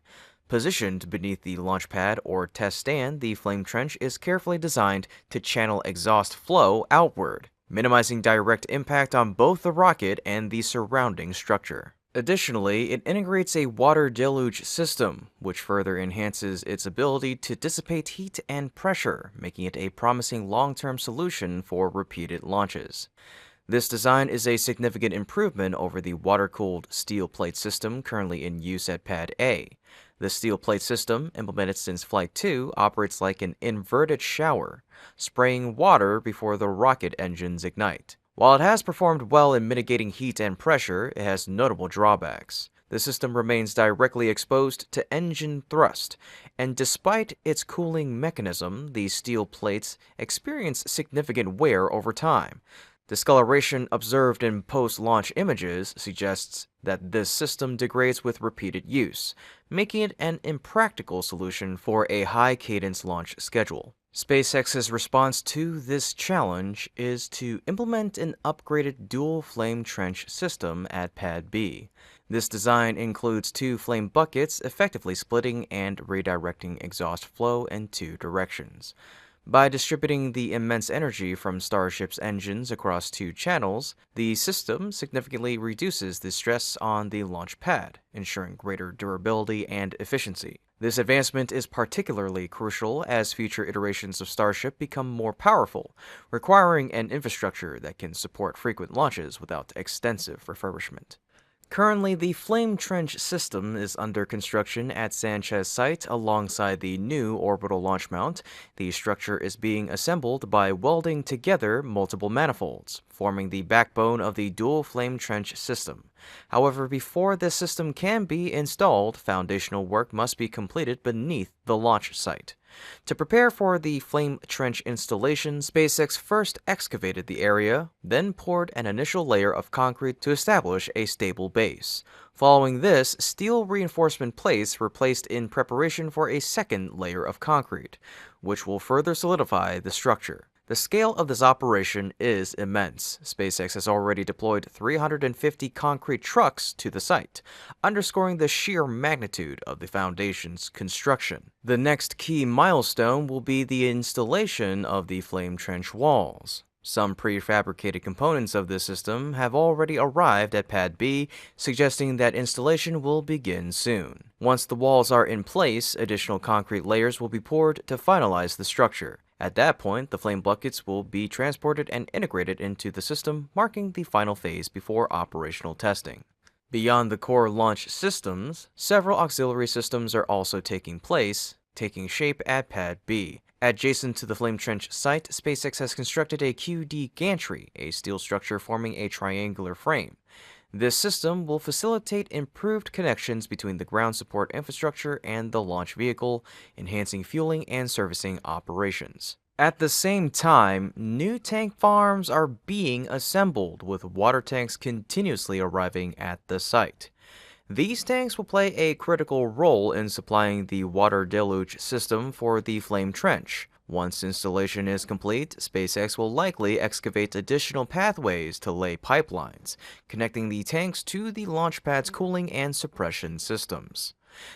Speaker 1: Positioned beneath the launch pad or test stand, the flame trench is carefully designed to channel exhaust flow outward, minimizing direct impact on both the rocket and the surrounding structure. Additionally, it integrates a water deluge system, which further enhances its ability to dissipate heat and pressure, making it a promising long-term solution for repeated launches. This design is a significant improvement over the water-cooled steel plate system currently in use at Pad A. The steel plate system, implemented since Flight 2, operates like an inverted shower, spraying water before the rocket engines ignite. While it has performed well in mitigating heat and pressure, it has notable drawbacks. The system remains directly exposed to engine thrust, and despite its cooling mechanism, the steel plates experience significant wear over time. Discoloration observed in post-launch images suggests that this system degrades with repeated use, making it an impractical solution for a high-cadence launch schedule. SpaceX's response to this challenge is to implement an upgraded dual flame trench system at Pad B. This design includes two flame buckets effectively splitting and redirecting exhaust flow in two directions. By distributing the immense energy from Starship's engines across two channels, the system significantly reduces the stress on the launch pad, ensuring greater durability and efficiency. This advancement is particularly crucial as future iterations of Starship become more powerful, requiring an infrastructure that can support frequent launches without extensive refurbishment. Currently, the flame trench system is under construction at Sanchez site alongside the new orbital launch mount. The structure is being assembled by welding together multiple manifolds, forming the backbone of the dual flame trench system. However, before this system can be installed, foundational work must be completed beneath the launch site. To prepare for the flame trench installation, SpaceX first excavated the area, then poured an initial layer of concrete to establish a stable base. Following this, steel reinforcement plates were placed in preparation for a second layer of concrete, which will further solidify the structure. The scale of this operation is immense. SpaceX has already deployed 350 concrete trucks to the site, underscoring the sheer magnitude of the foundation's construction. The next key milestone will be the installation of the flame trench walls. Some prefabricated components of this system have already arrived at Pad B, suggesting that installation will begin soon. Once the walls are in place, additional concrete layers will be poured to finalize the structure. At that point, the flame buckets will be transported and integrated into the system, marking the final phase before operational testing. Beyond the core launch systems, several auxiliary systems are also taking shape at Pad B. Adjacent to the flame trench site, SpaceX has constructed a QD gantry, a steel structure forming a triangular frame. This system will facilitate improved connections between the ground support infrastructure and the launch vehicle, enhancing fueling and servicing operations. At the same time, new tank farms are being assembled, with water tanks continuously arriving at the site. These tanks will play a critical role in supplying the water deluge system for the flame trench. Once installation is complete, SpaceX will likely excavate additional pathways to lay pipelines, connecting the tanks to the launch pad's cooling and suppression systems.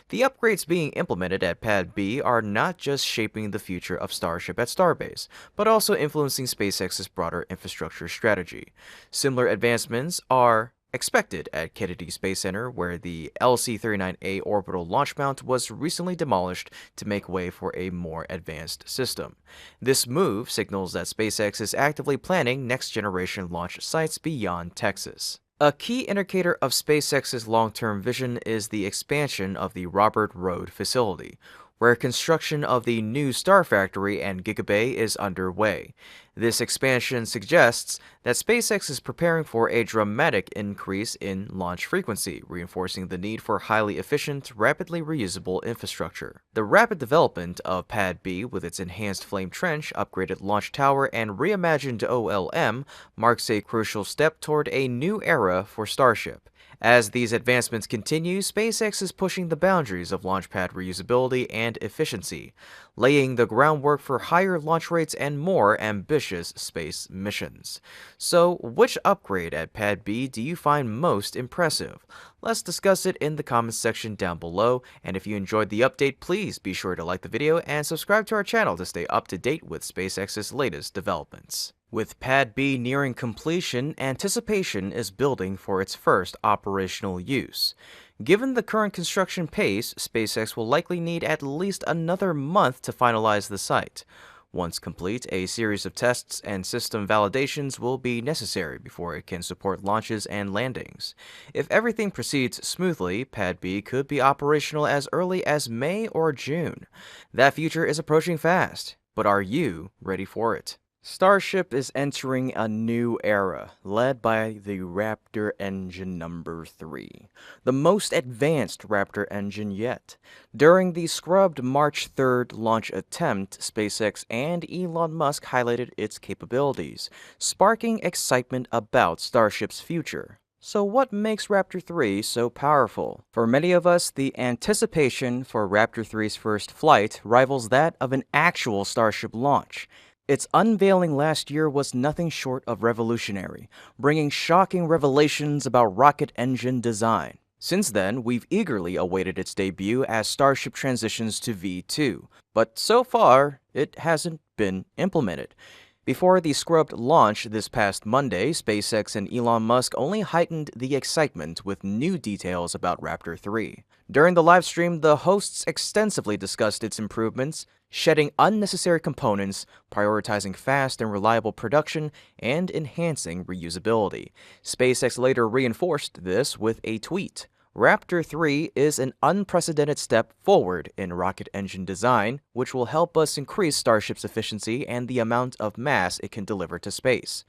Speaker 1: The upgrades being implemented at Pad B are not just shaping the future of Starship at Starbase, but also influencing SpaceX's broader infrastructure strategy. Similar advancements are expected at Kennedy Space Center, where the LC-39A orbital launch mount was recently demolished to make way for a more advanced system. This move signals that SpaceX is actively planning next-generation launch sites beyond Texas. A key indicator of SpaceX's long-term vision is the expansion of the Robert Road facility, where construction of the new Star Factory and Gigabay is underway. This expansion suggests that SpaceX is preparing for a dramatic increase in launch frequency, reinforcing the need for highly efficient, rapidly reusable infrastructure. The rapid development of Pad B, with its enhanced flame trench, upgraded launch tower, and reimagined OLM, marks a crucial step toward a new era for Starship. As these advancements continue, SpaceX is pushing the boundaries of launch pad reusability and efficiency, laying the groundwork for higher launch rates and more ambitious space missions. So, which upgrade at Pad B do you find most impressive? Let's discuss it in the comments section down below, and if you enjoyed the update, please be sure to like the video and subscribe to our channel to stay up to date with SpaceX's latest developments. With Pad B nearing completion, anticipation is building for its first operational use. Given the current construction pace, SpaceX will likely need at least another month to finalize the site. Once complete, a series of tests and system validations will be necessary before it can support launches and landings. If everything proceeds smoothly, Pad B could be operational as early as May or June. That future is approaching fast, but are you ready for it? Starship is entering a new era, led by the Raptor engine number 3, the most advanced Raptor engine yet. During the scrubbed March 3rd launch attempt, SpaceX and Elon Musk highlighted its capabilities, sparking excitement about Starship's future. So what makes Raptor 3 so powerful? For many of us, the anticipation for Raptor 3's first flight rivals that of an actual Starship launch. Its unveiling last year was nothing short of revolutionary, bringing shocking revelations about rocket engine design. Since then, we've eagerly awaited its debut as Starship transitions to V2, but so far, it hasn't been implemented. Before the scrubbed launch this past Monday, SpaceX and Elon Musk only heightened the excitement with new details about Raptor 3. During the live stream, the hosts extensively discussed its improvements, shedding unnecessary components, prioritizing fast and reliable production, and enhancing reusability. SpaceX later reinforced this with a tweet. Raptor 3 is an unprecedented step forward in rocket engine design, which will help us increase Starship's efficiency and the amount of mass it can deliver to space.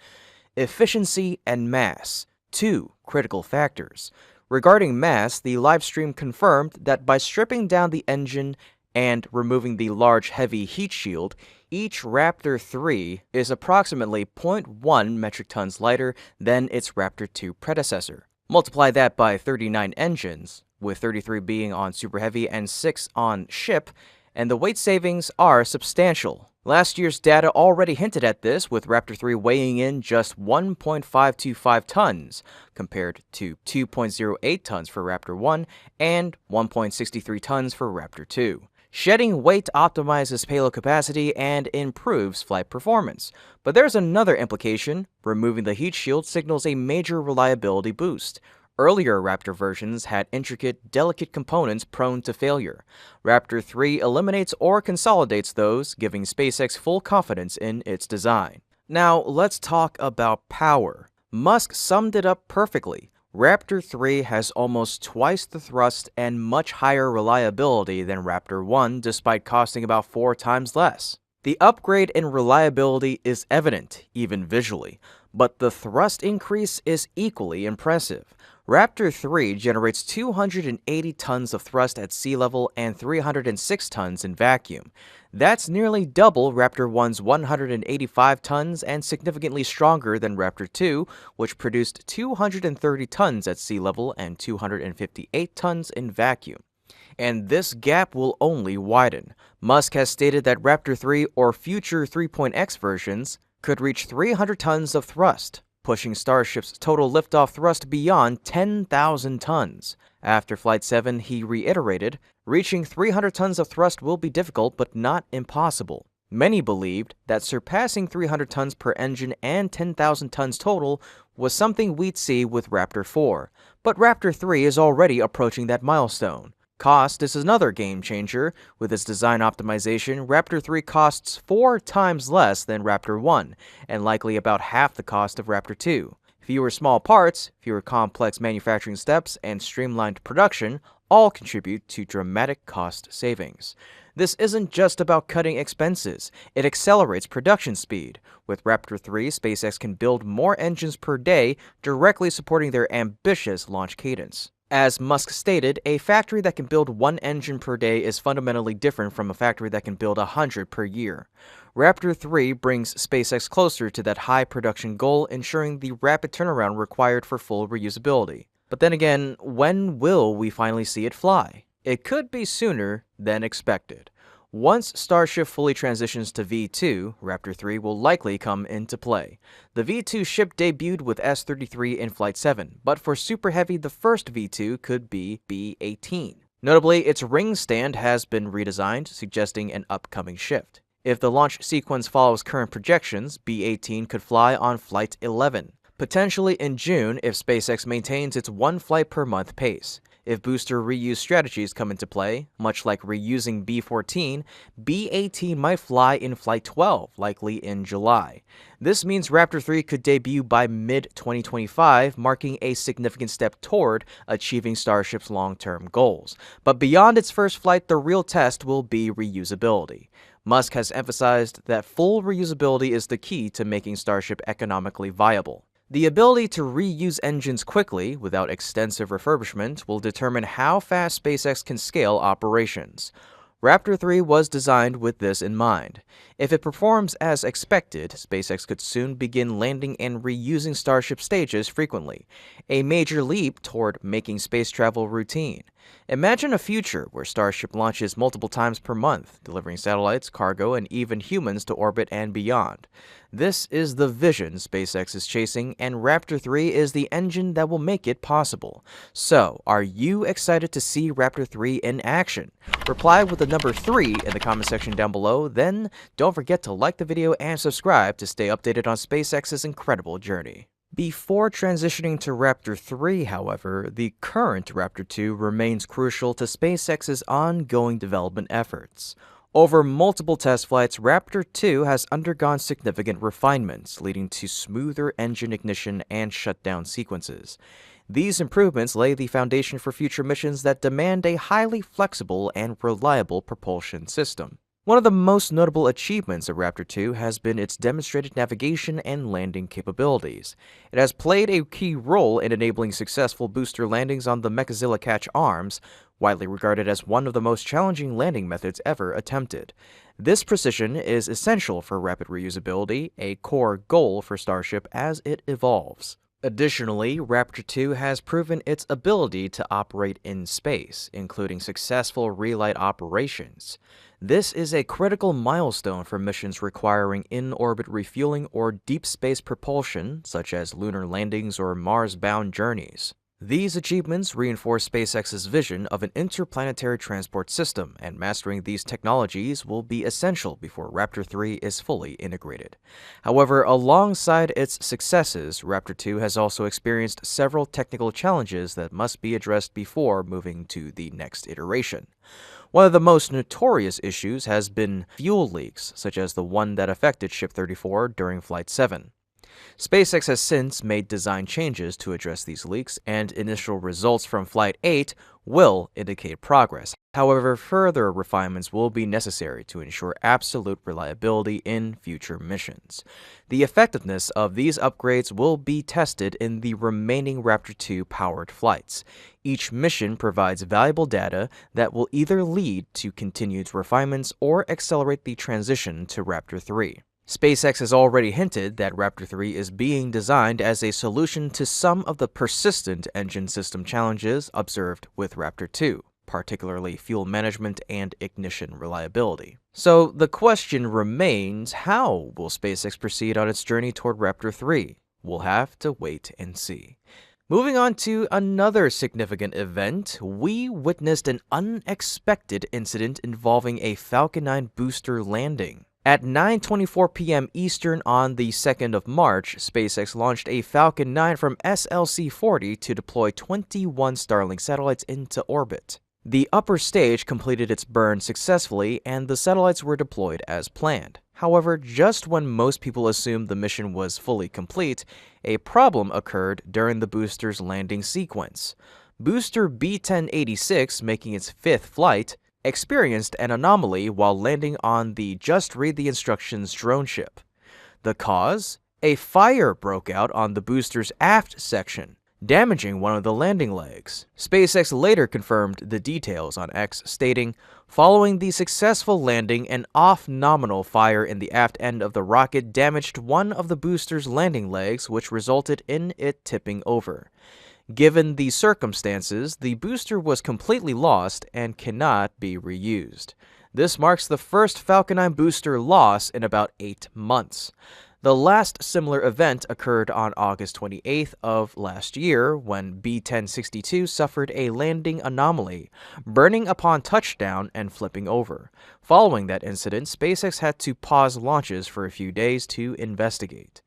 Speaker 1: Efficiency and mass, two critical factors. Regarding mass, the livestream confirmed that by stripping down the engine and removing the large heavy heat shield, each Raptor 3 is approximately 0.1 metric tons lighter than its Raptor 2 predecessor. Multiply that by 39 engines, with 33 being on Super Heavy and 6 on Ship, and the weight savings are substantial. Last year's data already hinted at this, with Raptor 3 weighing in just 1.525 tons, compared to 2.08 tons for Raptor 1 and 1.63 tons for Raptor 2. Shedding weight optimizes payload capacity and improves flight performance. But there's another implication. Removing the heat shield signals a major reliability boost. Earlier Raptor versions had intricate, delicate components prone to failure. Raptor 3 eliminates or consolidates those, giving SpaceX full confidence in its design. Now, let's talk about power. Musk summed it up perfectly. Raptor 3 has almost twice the thrust and much higher reliability than Raptor 1, despite costing about 4 times less. The upgrade in reliability is evident, even visually, but the thrust increase is equally impressive. Raptor 3 generates 280 tons of thrust at sea level and 306 tons in vacuum. That's nearly double Raptor 1's 185 tons and significantly stronger than Raptor 2, which produced 230 tons at sea level and 258 tons in vacuum. And this gap will only widen. Musk has stated that Raptor 3 or future 3.x versions could reach 300 tons of thrust, pushing Starship's total liftoff thrust beyond 10,000 tons. After Flight 7, he reiterated, reaching 300 tons of thrust will be difficult but not impossible. Many believed that surpassing 300 tons per engine and 10,000 tons total was something we'd see with Raptor 4, but Raptor 3 is already approaching that milestone. Cost is another game changer. With its design optimization, Raptor 3 costs 4 times less than Raptor 1, and likely about half the cost of Raptor 2. Fewer small parts, fewer complex manufacturing steps, and streamlined production all contribute to dramatic cost savings. This isn't just about cutting expenses, it accelerates production speed. With Raptor 3, SpaceX can build more engines per day, directly supporting their ambitious launch cadence. As Musk stated, a factory that can build 1 engine per day is fundamentally different from a factory that can build 100 per year. Raptor 3 brings SpaceX closer to that high production goal, ensuring the rapid turnaround required for full reusability. But then again, when will we finally see it fly? It could be sooner than expected. Once Starship fully transitions to V2, Raptor 3 will likely come into play. The V2 ship debuted with S-33 in Flight 7, but for Super Heavy, the first V2 could be B-18. Notably, its ring stand has been redesigned, suggesting an upcoming shift. If the launch sequence follows current projections, B-18 could fly on Flight 11, potentially in June if SpaceX maintains its 1 flight per month pace. If booster reuse strategies come into play, much like reusing B-14, B-18 might fly in Flight 12, likely in July. This means Raptor 3 could debut by mid-2025, marking a significant step toward achieving Starship's long-term goals. But beyond its first flight, the real test will be reusability. Musk has emphasized that full reusability is the key to making Starship economically viable. The ability to reuse engines quickly, without extensive refurbishment, will determine how fast SpaceX can scale operations. Raptor 3 was designed with this in mind. If it performs as expected, SpaceX could soon begin landing and reusing Starship stages frequently, a major leap toward making space travel routine. Imagine a future where Starship launches multiple times per month, delivering satellites, cargo, and even humans to orbit and beyond. This is the vision SpaceX is chasing, and Raptor 3 is the engine that will make it possible. So, are you excited to see Raptor 3 in action? Reply with the number 3 in the comment section down below, then don't forget to like the video and subscribe to stay updated on SpaceX's incredible journey. Before transitioning to Raptor 3, however, the current Raptor 2 remains crucial to SpaceX's ongoing development efforts. Over multiple test flights, Raptor 2 has undergone significant refinements, leading to smoother engine ignition and shutdown sequences. These improvements lay the foundation for future missions that demand a highly flexible and reliable propulsion system. One of the most notable achievements of Raptor 2 has been its demonstrated navigation and landing capabilities. It has played a key role in enabling successful booster landings on the Mechazilla catch arms, widely regarded as one of the most challenging landing methods ever attempted. This precision is essential for rapid reusability, a core goal for Starship as it evolves. Additionally, Raptor 2 has proven its ability to operate in space, including successful relight operations. This is a critical milestone for missions requiring in-orbit refueling or deep space propulsion, such as lunar landings or Mars-bound journeys. These achievements reinforce SpaceX's vision of an interplanetary transport system, and mastering these technologies will be essential before Raptor 3 is fully integrated. However, alongside its successes, Raptor 2 has also experienced several technical challenges that must be addressed before moving to the next iteration. One of the most notorious issues has been fuel leaks, such as the one that affected Ship 34 during Flight 7. SpaceX has since made design changes to address these leaks, and initial results from Flight 8 will indicate progress. However, further refinements will be necessary to ensure absolute reliability in future missions. The effectiveness of these upgrades will be tested in the remaining Raptor 2 powered flights. Each mission provides valuable data that will either lead to continued refinements or accelerate the transition to Raptor 3. SpaceX has already hinted that Raptor 3 is being designed as a solution to some of the persistent engine system challenges observed with Raptor 2, particularly fuel management and ignition reliability. So the question remains, how will SpaceX proceed on its journey toward Raptor 3? We'll have to wait and see. Moving on to another significant event, we witnessed an unexpected incident involving a Falcon 9 booster landing. At 9:24 p.m. Eastern on the 2nd of March, SpaceX launched a Falcon 9 from SLC-40 to deploy 21 Starlink satellites into orbit. The upper stage completed its burn successfully, and the satellites were deployed as planned. However, just when most people assumed the mission was fully complete, a problem occurred during the booster's landing sequence. Booster B-1086, making its fifth flight, experienced an anomaly while landing on the Just Read the Instructions drone ship. The cause? A fire broke out on the booster's aft section, damaging one of the landing legs. SpaceX later confirmed the details on X, stating, "Following the successful landing, an off-nominal fire in the aft end of the rocket damaged one of the booster's landing legs, which resulted in it tipping over. Given the circumstances, the booster was completely lost and cannot be reused. This marks the first Falcon 9 booster loss in about 8 months. The last similar event occurred on August 28th of last year when B-1062 suffered a landing anomaly, burning upon touchdown and flipping over. Following that incident, SpaceX had to pause launches for a few days to investigate.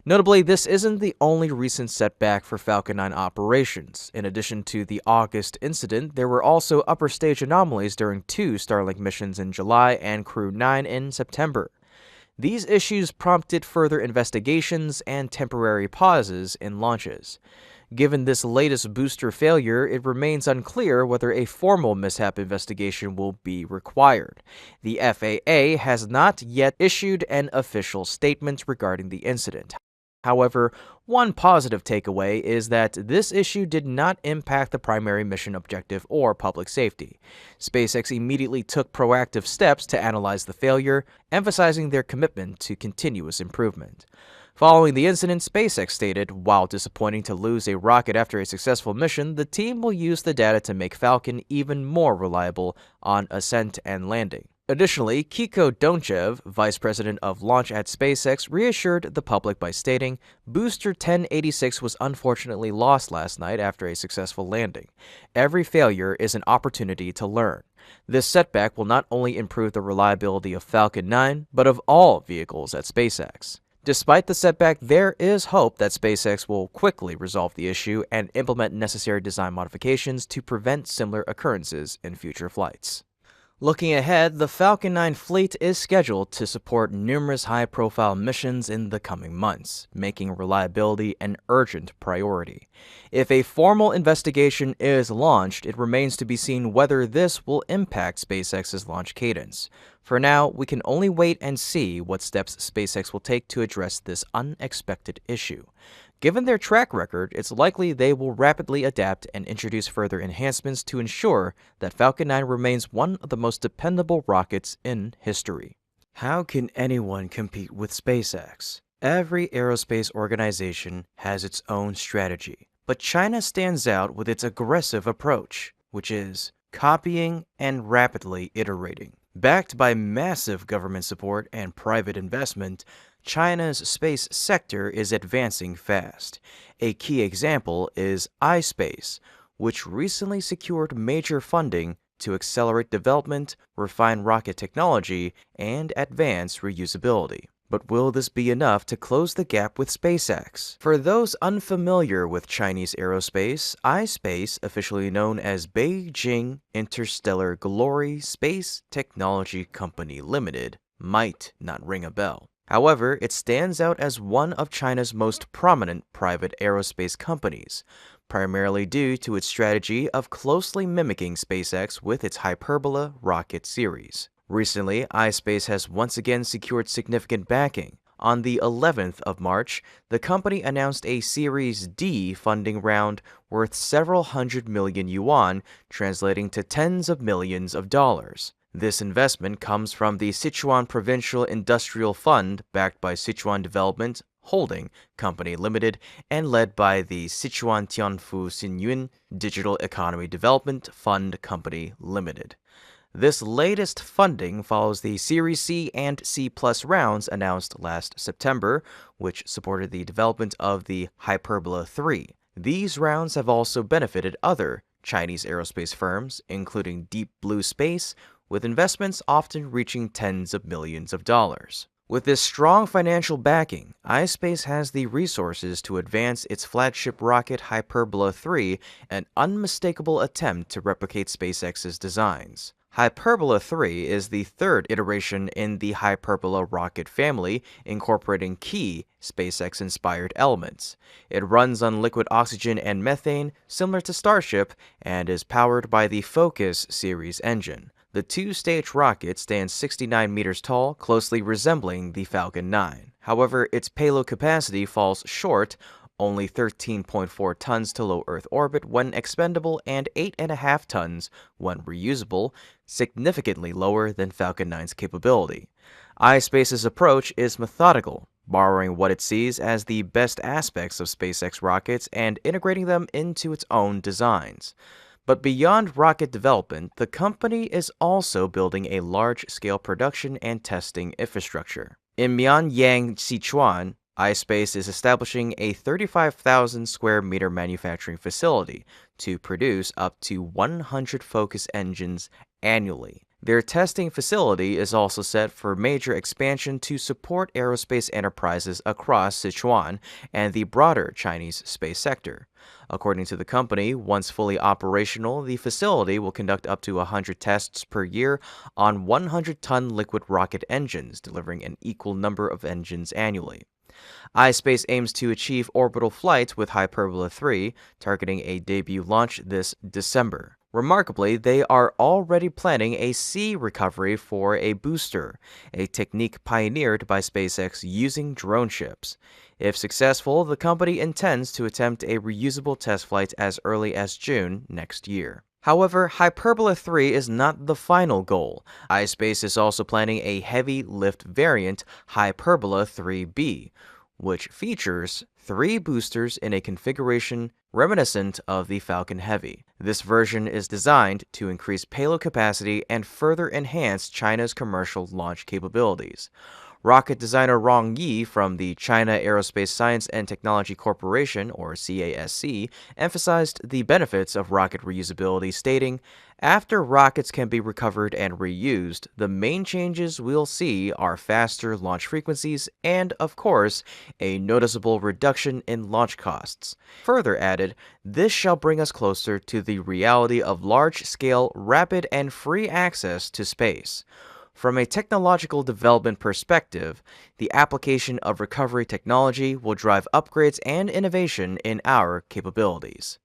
Speaker 1: Notably, this isn't the only recent setback for Falcon 9 operations. In addition to the August incident, there were also upper stage anomalies during 2 Starlink missions in July and Crew 9 in September. These issues prompted further investigations and temporary pauses in launches. Given this latest booster failure, it remains unclear whether a formal mishap investigation will be required. The FAA has not yet issued an official statement regarding the incident. However, one positive takeaway is that this issue did not impact the primary mission objective or public safety. SpaceX immediately took proactive steps to analyze the failure, emphasizing their commitment to continuous improvement. Following the incident, SpaceX stated, "While disappointing to lose a rocket after a successful mission, the team will use the data to make Falcon even more reliable on ascent and landing." Additionally, Kiko Donchev, vice president of launch at SpaceX, reassured the public by stating, "Booster 1086 was unfortunately lost last night after a successful landing. Every failure is an opportunity to learn. This setback will not only improve the reliability of Falcon 9, but of all vehicles at SpaceX." Despite the setback, there is hope that SpaceX will quickly resolve the issue and implement necessary design modifications to prevent similar occurrences in future flights. Looking ahead, the Falcon 9 fleet is scheduled to support numerous high-profile missions in the coming months, making reliability an urgent priority. If a formal investigation is launched, it remains to be seen whether this will impact SpaceX's launch cadence. For now, we can only wait and see what steps SpaceX will take to address this unexpected issue. Given their track record, it's likely they will rapidly adapt and introduce further enhancements to ensure that Falcon 9 remains one of the most dependable rockets in history. How can anyone compete with SpaceX? Every aerospace organization has its own strategy, but China stands out with its aggressive approach, which is copying and rapidly iterating. Backed by massive government support and private investment, China's space sector is advancing fast. A key example is iSpace, which recently secured major funding to accelerate development, refine rocket technology, and advance reusability. But will this be enough to close the gap with SpaceX? For those unfamiliar with Chinese aerospace, iSpace, officially known as Beijing Interstellar Glory Space Technology Company Limited, might not ring a bell. However, it stands out as one of China's most prominent private aerospace companies, primarily due to its strategy of closely mimicking SpaceX with its Hyperbola rocket series. Recently, iSpace has once again secured significant backing. On the 11th of March, the company announced a Series D funding round worth several hundred million yuan, translating to tens of millions of dollars. This investment comes from the Sichuan Provincial Industrial Fund, backed by Sichuan Development Holding Company Limited, and led by the Sichuan Tianfu Xinyun Digital Economy Development Fund Company Limited. This latest funding follows the Series C and C+ rounds announced last September, which supported the development of the Hyperbola 3. These rounds have also benefited other Chinese aerospace firms, including Deep Blue Space, with investments often reaching tens of millions of dollars. With this strong financial backing, iSpace has the resources to advance its flagship rocket Hyperbola 3, an unmistakable attempt to replicate SpaceX's designs. Hyperbola 3 is the third iteration in the Hyperbola rocket family, incorporating key SpaceX-inspired elements. It runs on liquid oxygen and methane, similar to Starship, and is powered by the Focus series engine. The 2-stage rocket stands 69 meters tall, closely resembling the Falcon 9. However, its payload capacity falls short, only 13.4 tons to low Earth orbit when expendable and 8.5 tons when reusable, significantly lower than Falcon 9's capability. iSpace's approach is methodical, borrowing what it sees as the best aspects of SpaceX rockets and integrating them into its own designs. But beyond rocket development, the company is also building a large-scale production and testing infrastructure. In Mianyang, Sichuan, iSpace is establishing a 35,000 square meter manufacturing facility to produce up to 100 Focus engines annually. Their testing facility is also set for major expansion to support aerospace enterprises across Sichuan and the broader Chinese space sector. According to the company, once fully operational, the facility will conduct up to 100 tests per year on 100-ton liquid rocket engines, delivering an equal number of engines annually. iSpace aims to achieve orbital flight with Hyperbola 3, targeting a debut launch this December. Remarkably, they are already planning a sea recovery for a booster, a technique pioneered by SpaceX using drone ships. If successful, the company intends to attempt a reusable test flight as early as June next year. However, Hyperbola 3 is not the final goal. iSpace is also planning a heavy lift variant, Hyperbola 3B, which features 3 boosters in a configuration reminiscent of the Falcon Heavy. This version is designed to increase payload capacity and further enhance China's commercial launch capabilities. Rocket designer Rong Yi from the China Aerospace Science and Technology Corporation, or CASC, emphasized the benefits of rocket reusability, stating, "After rockets can be recovered and reused, the main changes we'll see are faster launch frequencies and, of course, a noticeable reduction in launch costs." Further added, "This shall bring us closer to the reality of large-scale, rapid, and free access to space." From a technological development perspective, the application of recovery technology will drive upgrades and innovation in our capabilities.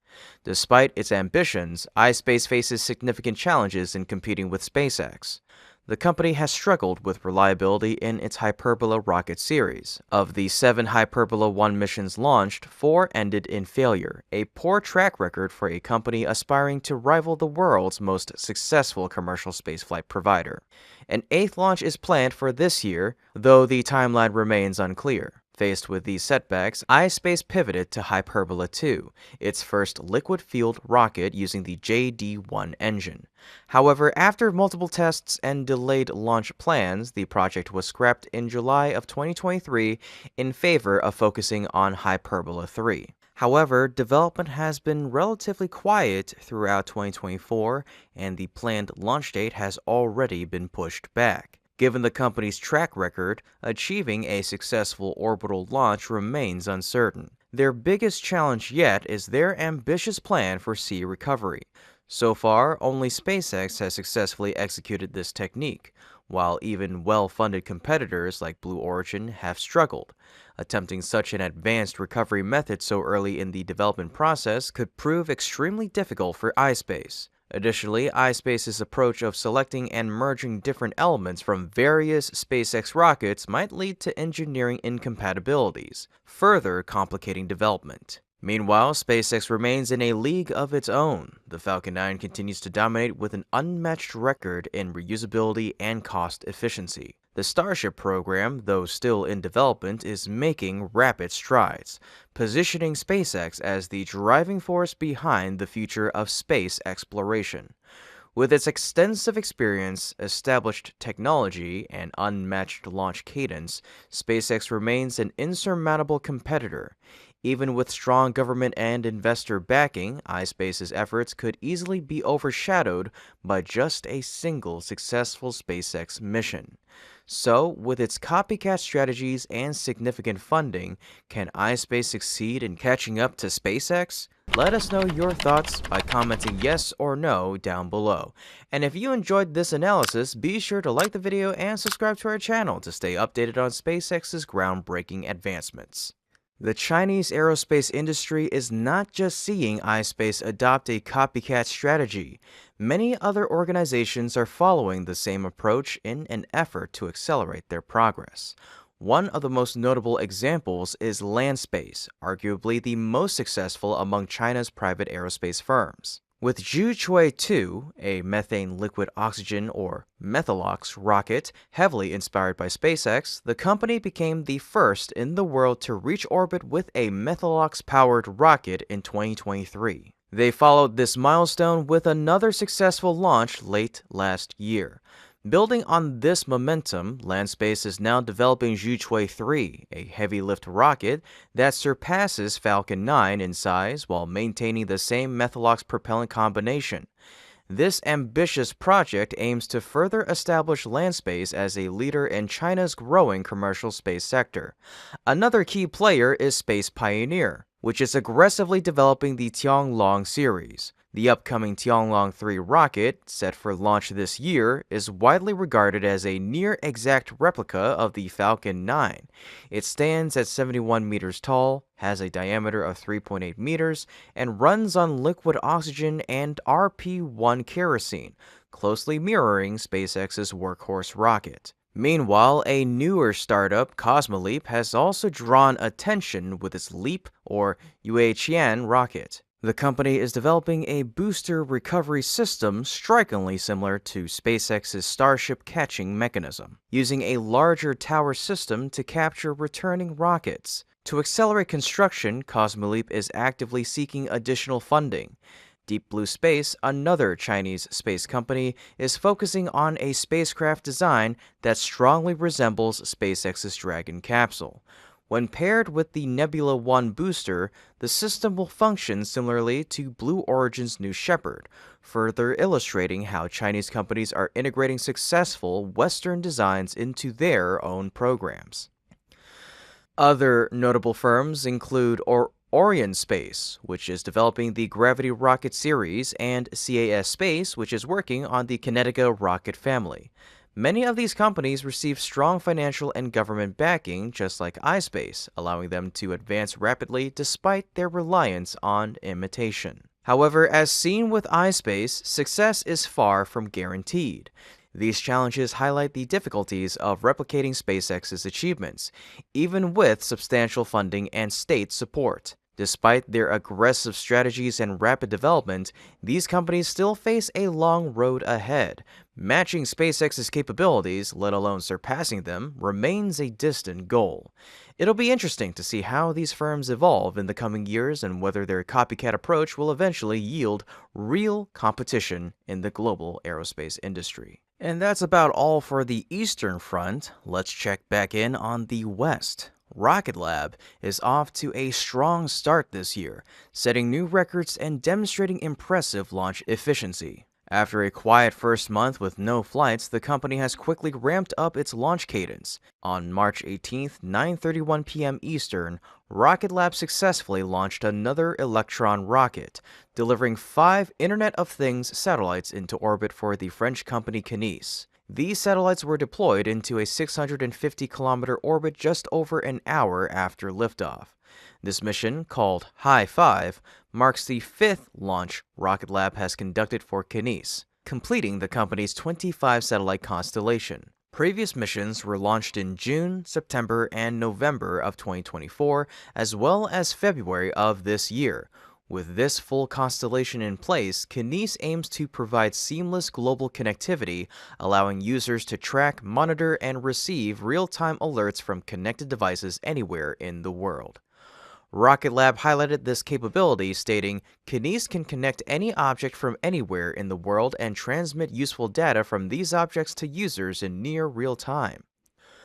Speaker 1: Despite its ambitions, iSpace faces significant challenges in competing with SpaceX. The company has struggled with reliability in its Hyperbola rocket series. Of the 7 Hyperbola 1 missions launched, 4 ended in failure, a poor track record for a company aspiring to rival the world's most successful commercial spaceflight provider. An 8th launch is planned for this year, though the timeline remains unclear. Faced with these setbacks, iSpace pivoted to Hyperbola 2, its first liquid-fueled rocket using the JD-1 engine. However, after multiple tests and delayed launch plans, the project was scrapped in July of 2023 in favor of focusing on Hyperbola 3. However, development has been relatively quiet throughout 2024, and the planned launch date has already been pushed back. Given the company's track record, achieving a successful orbital launch remains uncertain. Their biggest challenge yet is their ambitious plan for sea recovery. So far, only SpaceX has successfully executed this technique, while even well-funded competitors like Blue Origin have struggled. Attempting such an advanced recovery method so early in the development process could prove extremely difficult for iSpace. Additionally, iSpace's approach of selecting and merging different elements from various SpaceX rockets might lead to engineering incompatibilities, further complicating development. Meanwhile, SpaceX remains in a league of its own. The Falcon 9 continues to dominate with an unmatched record in reusability and cost efficiency. The Starship program, though still in development, is making rapid strides, positioning SpaceX as the driving force behind the future of space exploration. With its extensive experience, established technology, and unmatched launch cadence, SpaceX remains an insurmountable competitor. Even with strong government and investor backing, iSpace's efforts could easily be overshadowed by just a single successful SpaceX mission. So, with its copycat strategies and significant funding, can iSpace succeed in catching up to SpaceX? Let us know your thoughts by commenting yes or no down below. And if you enjoyed this analysis, be sure to like the video and subscribe to our channel to stay updated on SpaceX's groundbreaking advancements. The Chinese aerospace industry is not just seeing iSpace adopt a copycat strategy. Many other organizations are following the same approach in an effort to accelerate their progress. One of the most notable examples is Landspace, arguably the most successful among China's private aerospace firms. With Zhuchui-2, a methane liquid oxygen or Methalox rocket heavily inspired by SpaceX, the company became the first in the world to reach orbit with a Methalox-powered rocket in 2023. They followed this milestone with another successful launch late last year. Building on this momentum, Landspace is now developing Zhuchui-3, a heavy-lift rocket that surpasses Falcon 9 in size while maintaining the same Methalox propellant combination. This ambitious project aims to further establish Landspace as a leader in China's growing commercial space sector. Another key player is Space Pioneer, which is aggressively developing the Tianlong series. The upcoming Tianlong 3 rocket, set for launch this year, is widely regarded as a near-exact replica of the Falcon 9. It stands at 71 meters tall, has a diameter of 3.8 meters, and runs on liquid oxygen and RP-1 kerosene, closely mirroring SpaceX's workhorse rocket. Meanwhile, a newer startup, Cosmoleap, has also drawn attention with its LEAP, or Yueqian rocket. The company is developing a booster recovery system strikingly similar to SpaceX's Starship catching mechanism, using a larger tower system to capture returning rockets. To accelerate construction, Cosmoleap is actively seeking additional funding. Deep Blue Space, another Chinese space company, is focusing on a spacecraft design that strongly resembles SpaceX's Dragon capsule. When paired with the Nebula 1 booster, the system will function similarly to Blue Origin's New Shepard, further illustrating how Chinese companies are integrating successful Western designs into their own programs. Other notable firms include Orion Space, which is developing the Gravity rocket series, and CAS Space, which is working on the Kinetica rocket family. Many of these companies receive strong financial and government backing, just like iSpace, allowing them to advance rapidly despite their reliance on imitation. However, as seen with iSpace, success is far from guaranteed. These challenges highlight the difficulties of replicating SpaceX's achievements, even with substantial funding and state support. Despite their aggressive strategies and rapid development, these companies still face a long road ahead. Matching SpaceX's capabilities, let alone surpassing them, remains a distant goal. It'll be interesting to see how these firms evolve in the coming years and whether their copycat approach will eventually yield real competition in the global aerospace industry. And that's about all for the Eastern Front. Let's check back in on the West. Rocket Lab is off to a strong start this year, setting new records and demonstrating impressive launch efficiency. After a quiet first month with no flights, the company has quickly ramped up its launch cadence. On March 18th, 9:31 p.m. Eastern, Rocket Lab successfully launched another Electron rocket, delivering 5 Internet of Things satellites into orbit for the French company Kinéis. These satellites were deployed into a 650-kilometer orbit just over an hour after liftoff. This mission, called High 5, marks the 5th launch Rocket Lab has conducted for Kinéis, completing the company's 25-satellite constellation. Previous missions were launched in June, September, and November of 2024, as well as February of this year. With this full constellation in place, Kinéis aims to provide seamless global connectivity, allowing users to track, monitor, and receive real-time alerts from connected devices anywhere in the world. Rocket Lab highlighted this capability, stating, "Kinéis can connect any object from anywhere in the world and transmit useful data from these objects to users in near real time."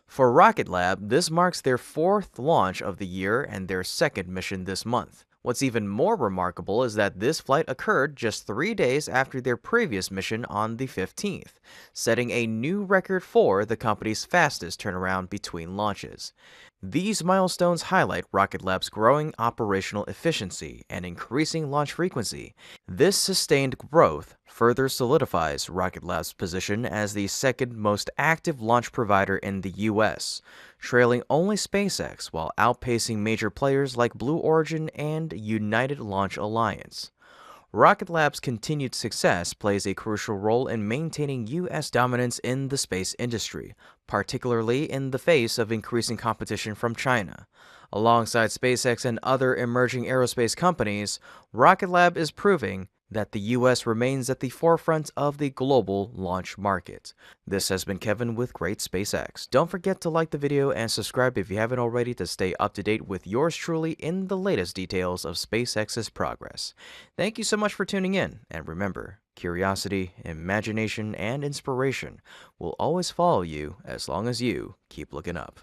Speaker 1: For Rocket Lab, this marks their 4th launch of the year and their 2nd mission this month. What's even more remarkable is that this flight occurred just 3 days after their previous mission on the 15th, setting a new record for the company's fastest turnaround between launches. These milestones highlight Rocket Lab's growing operational efficiency and increasing launch frequency. This sustained growth further solidifies Rocket Lab's position as the 2nd most active launch provider in the U.S., trailing only SpaceX while outpacing major players like Blue Origin and United Launch Alliance. Rocket Lab's continued success plays a crucial role in maintaining U.S. dominance in the space industry, particularly in the face of increasing competition from China. Alongside SpaceX and other emerging aerospace companies, Rocket Lab is proving that the U.S. remains at the forefront of the global launch market. This has been Kevin with Great SpaceX. Don't forget to like the video and subscribe if you haven't already to stay up to date with yours truly in the latest details of SpaceX's progress. Thank you so much for tuning in, and remember, curiosity, imagination, and inspiration will always follow you as long as you keep looking up.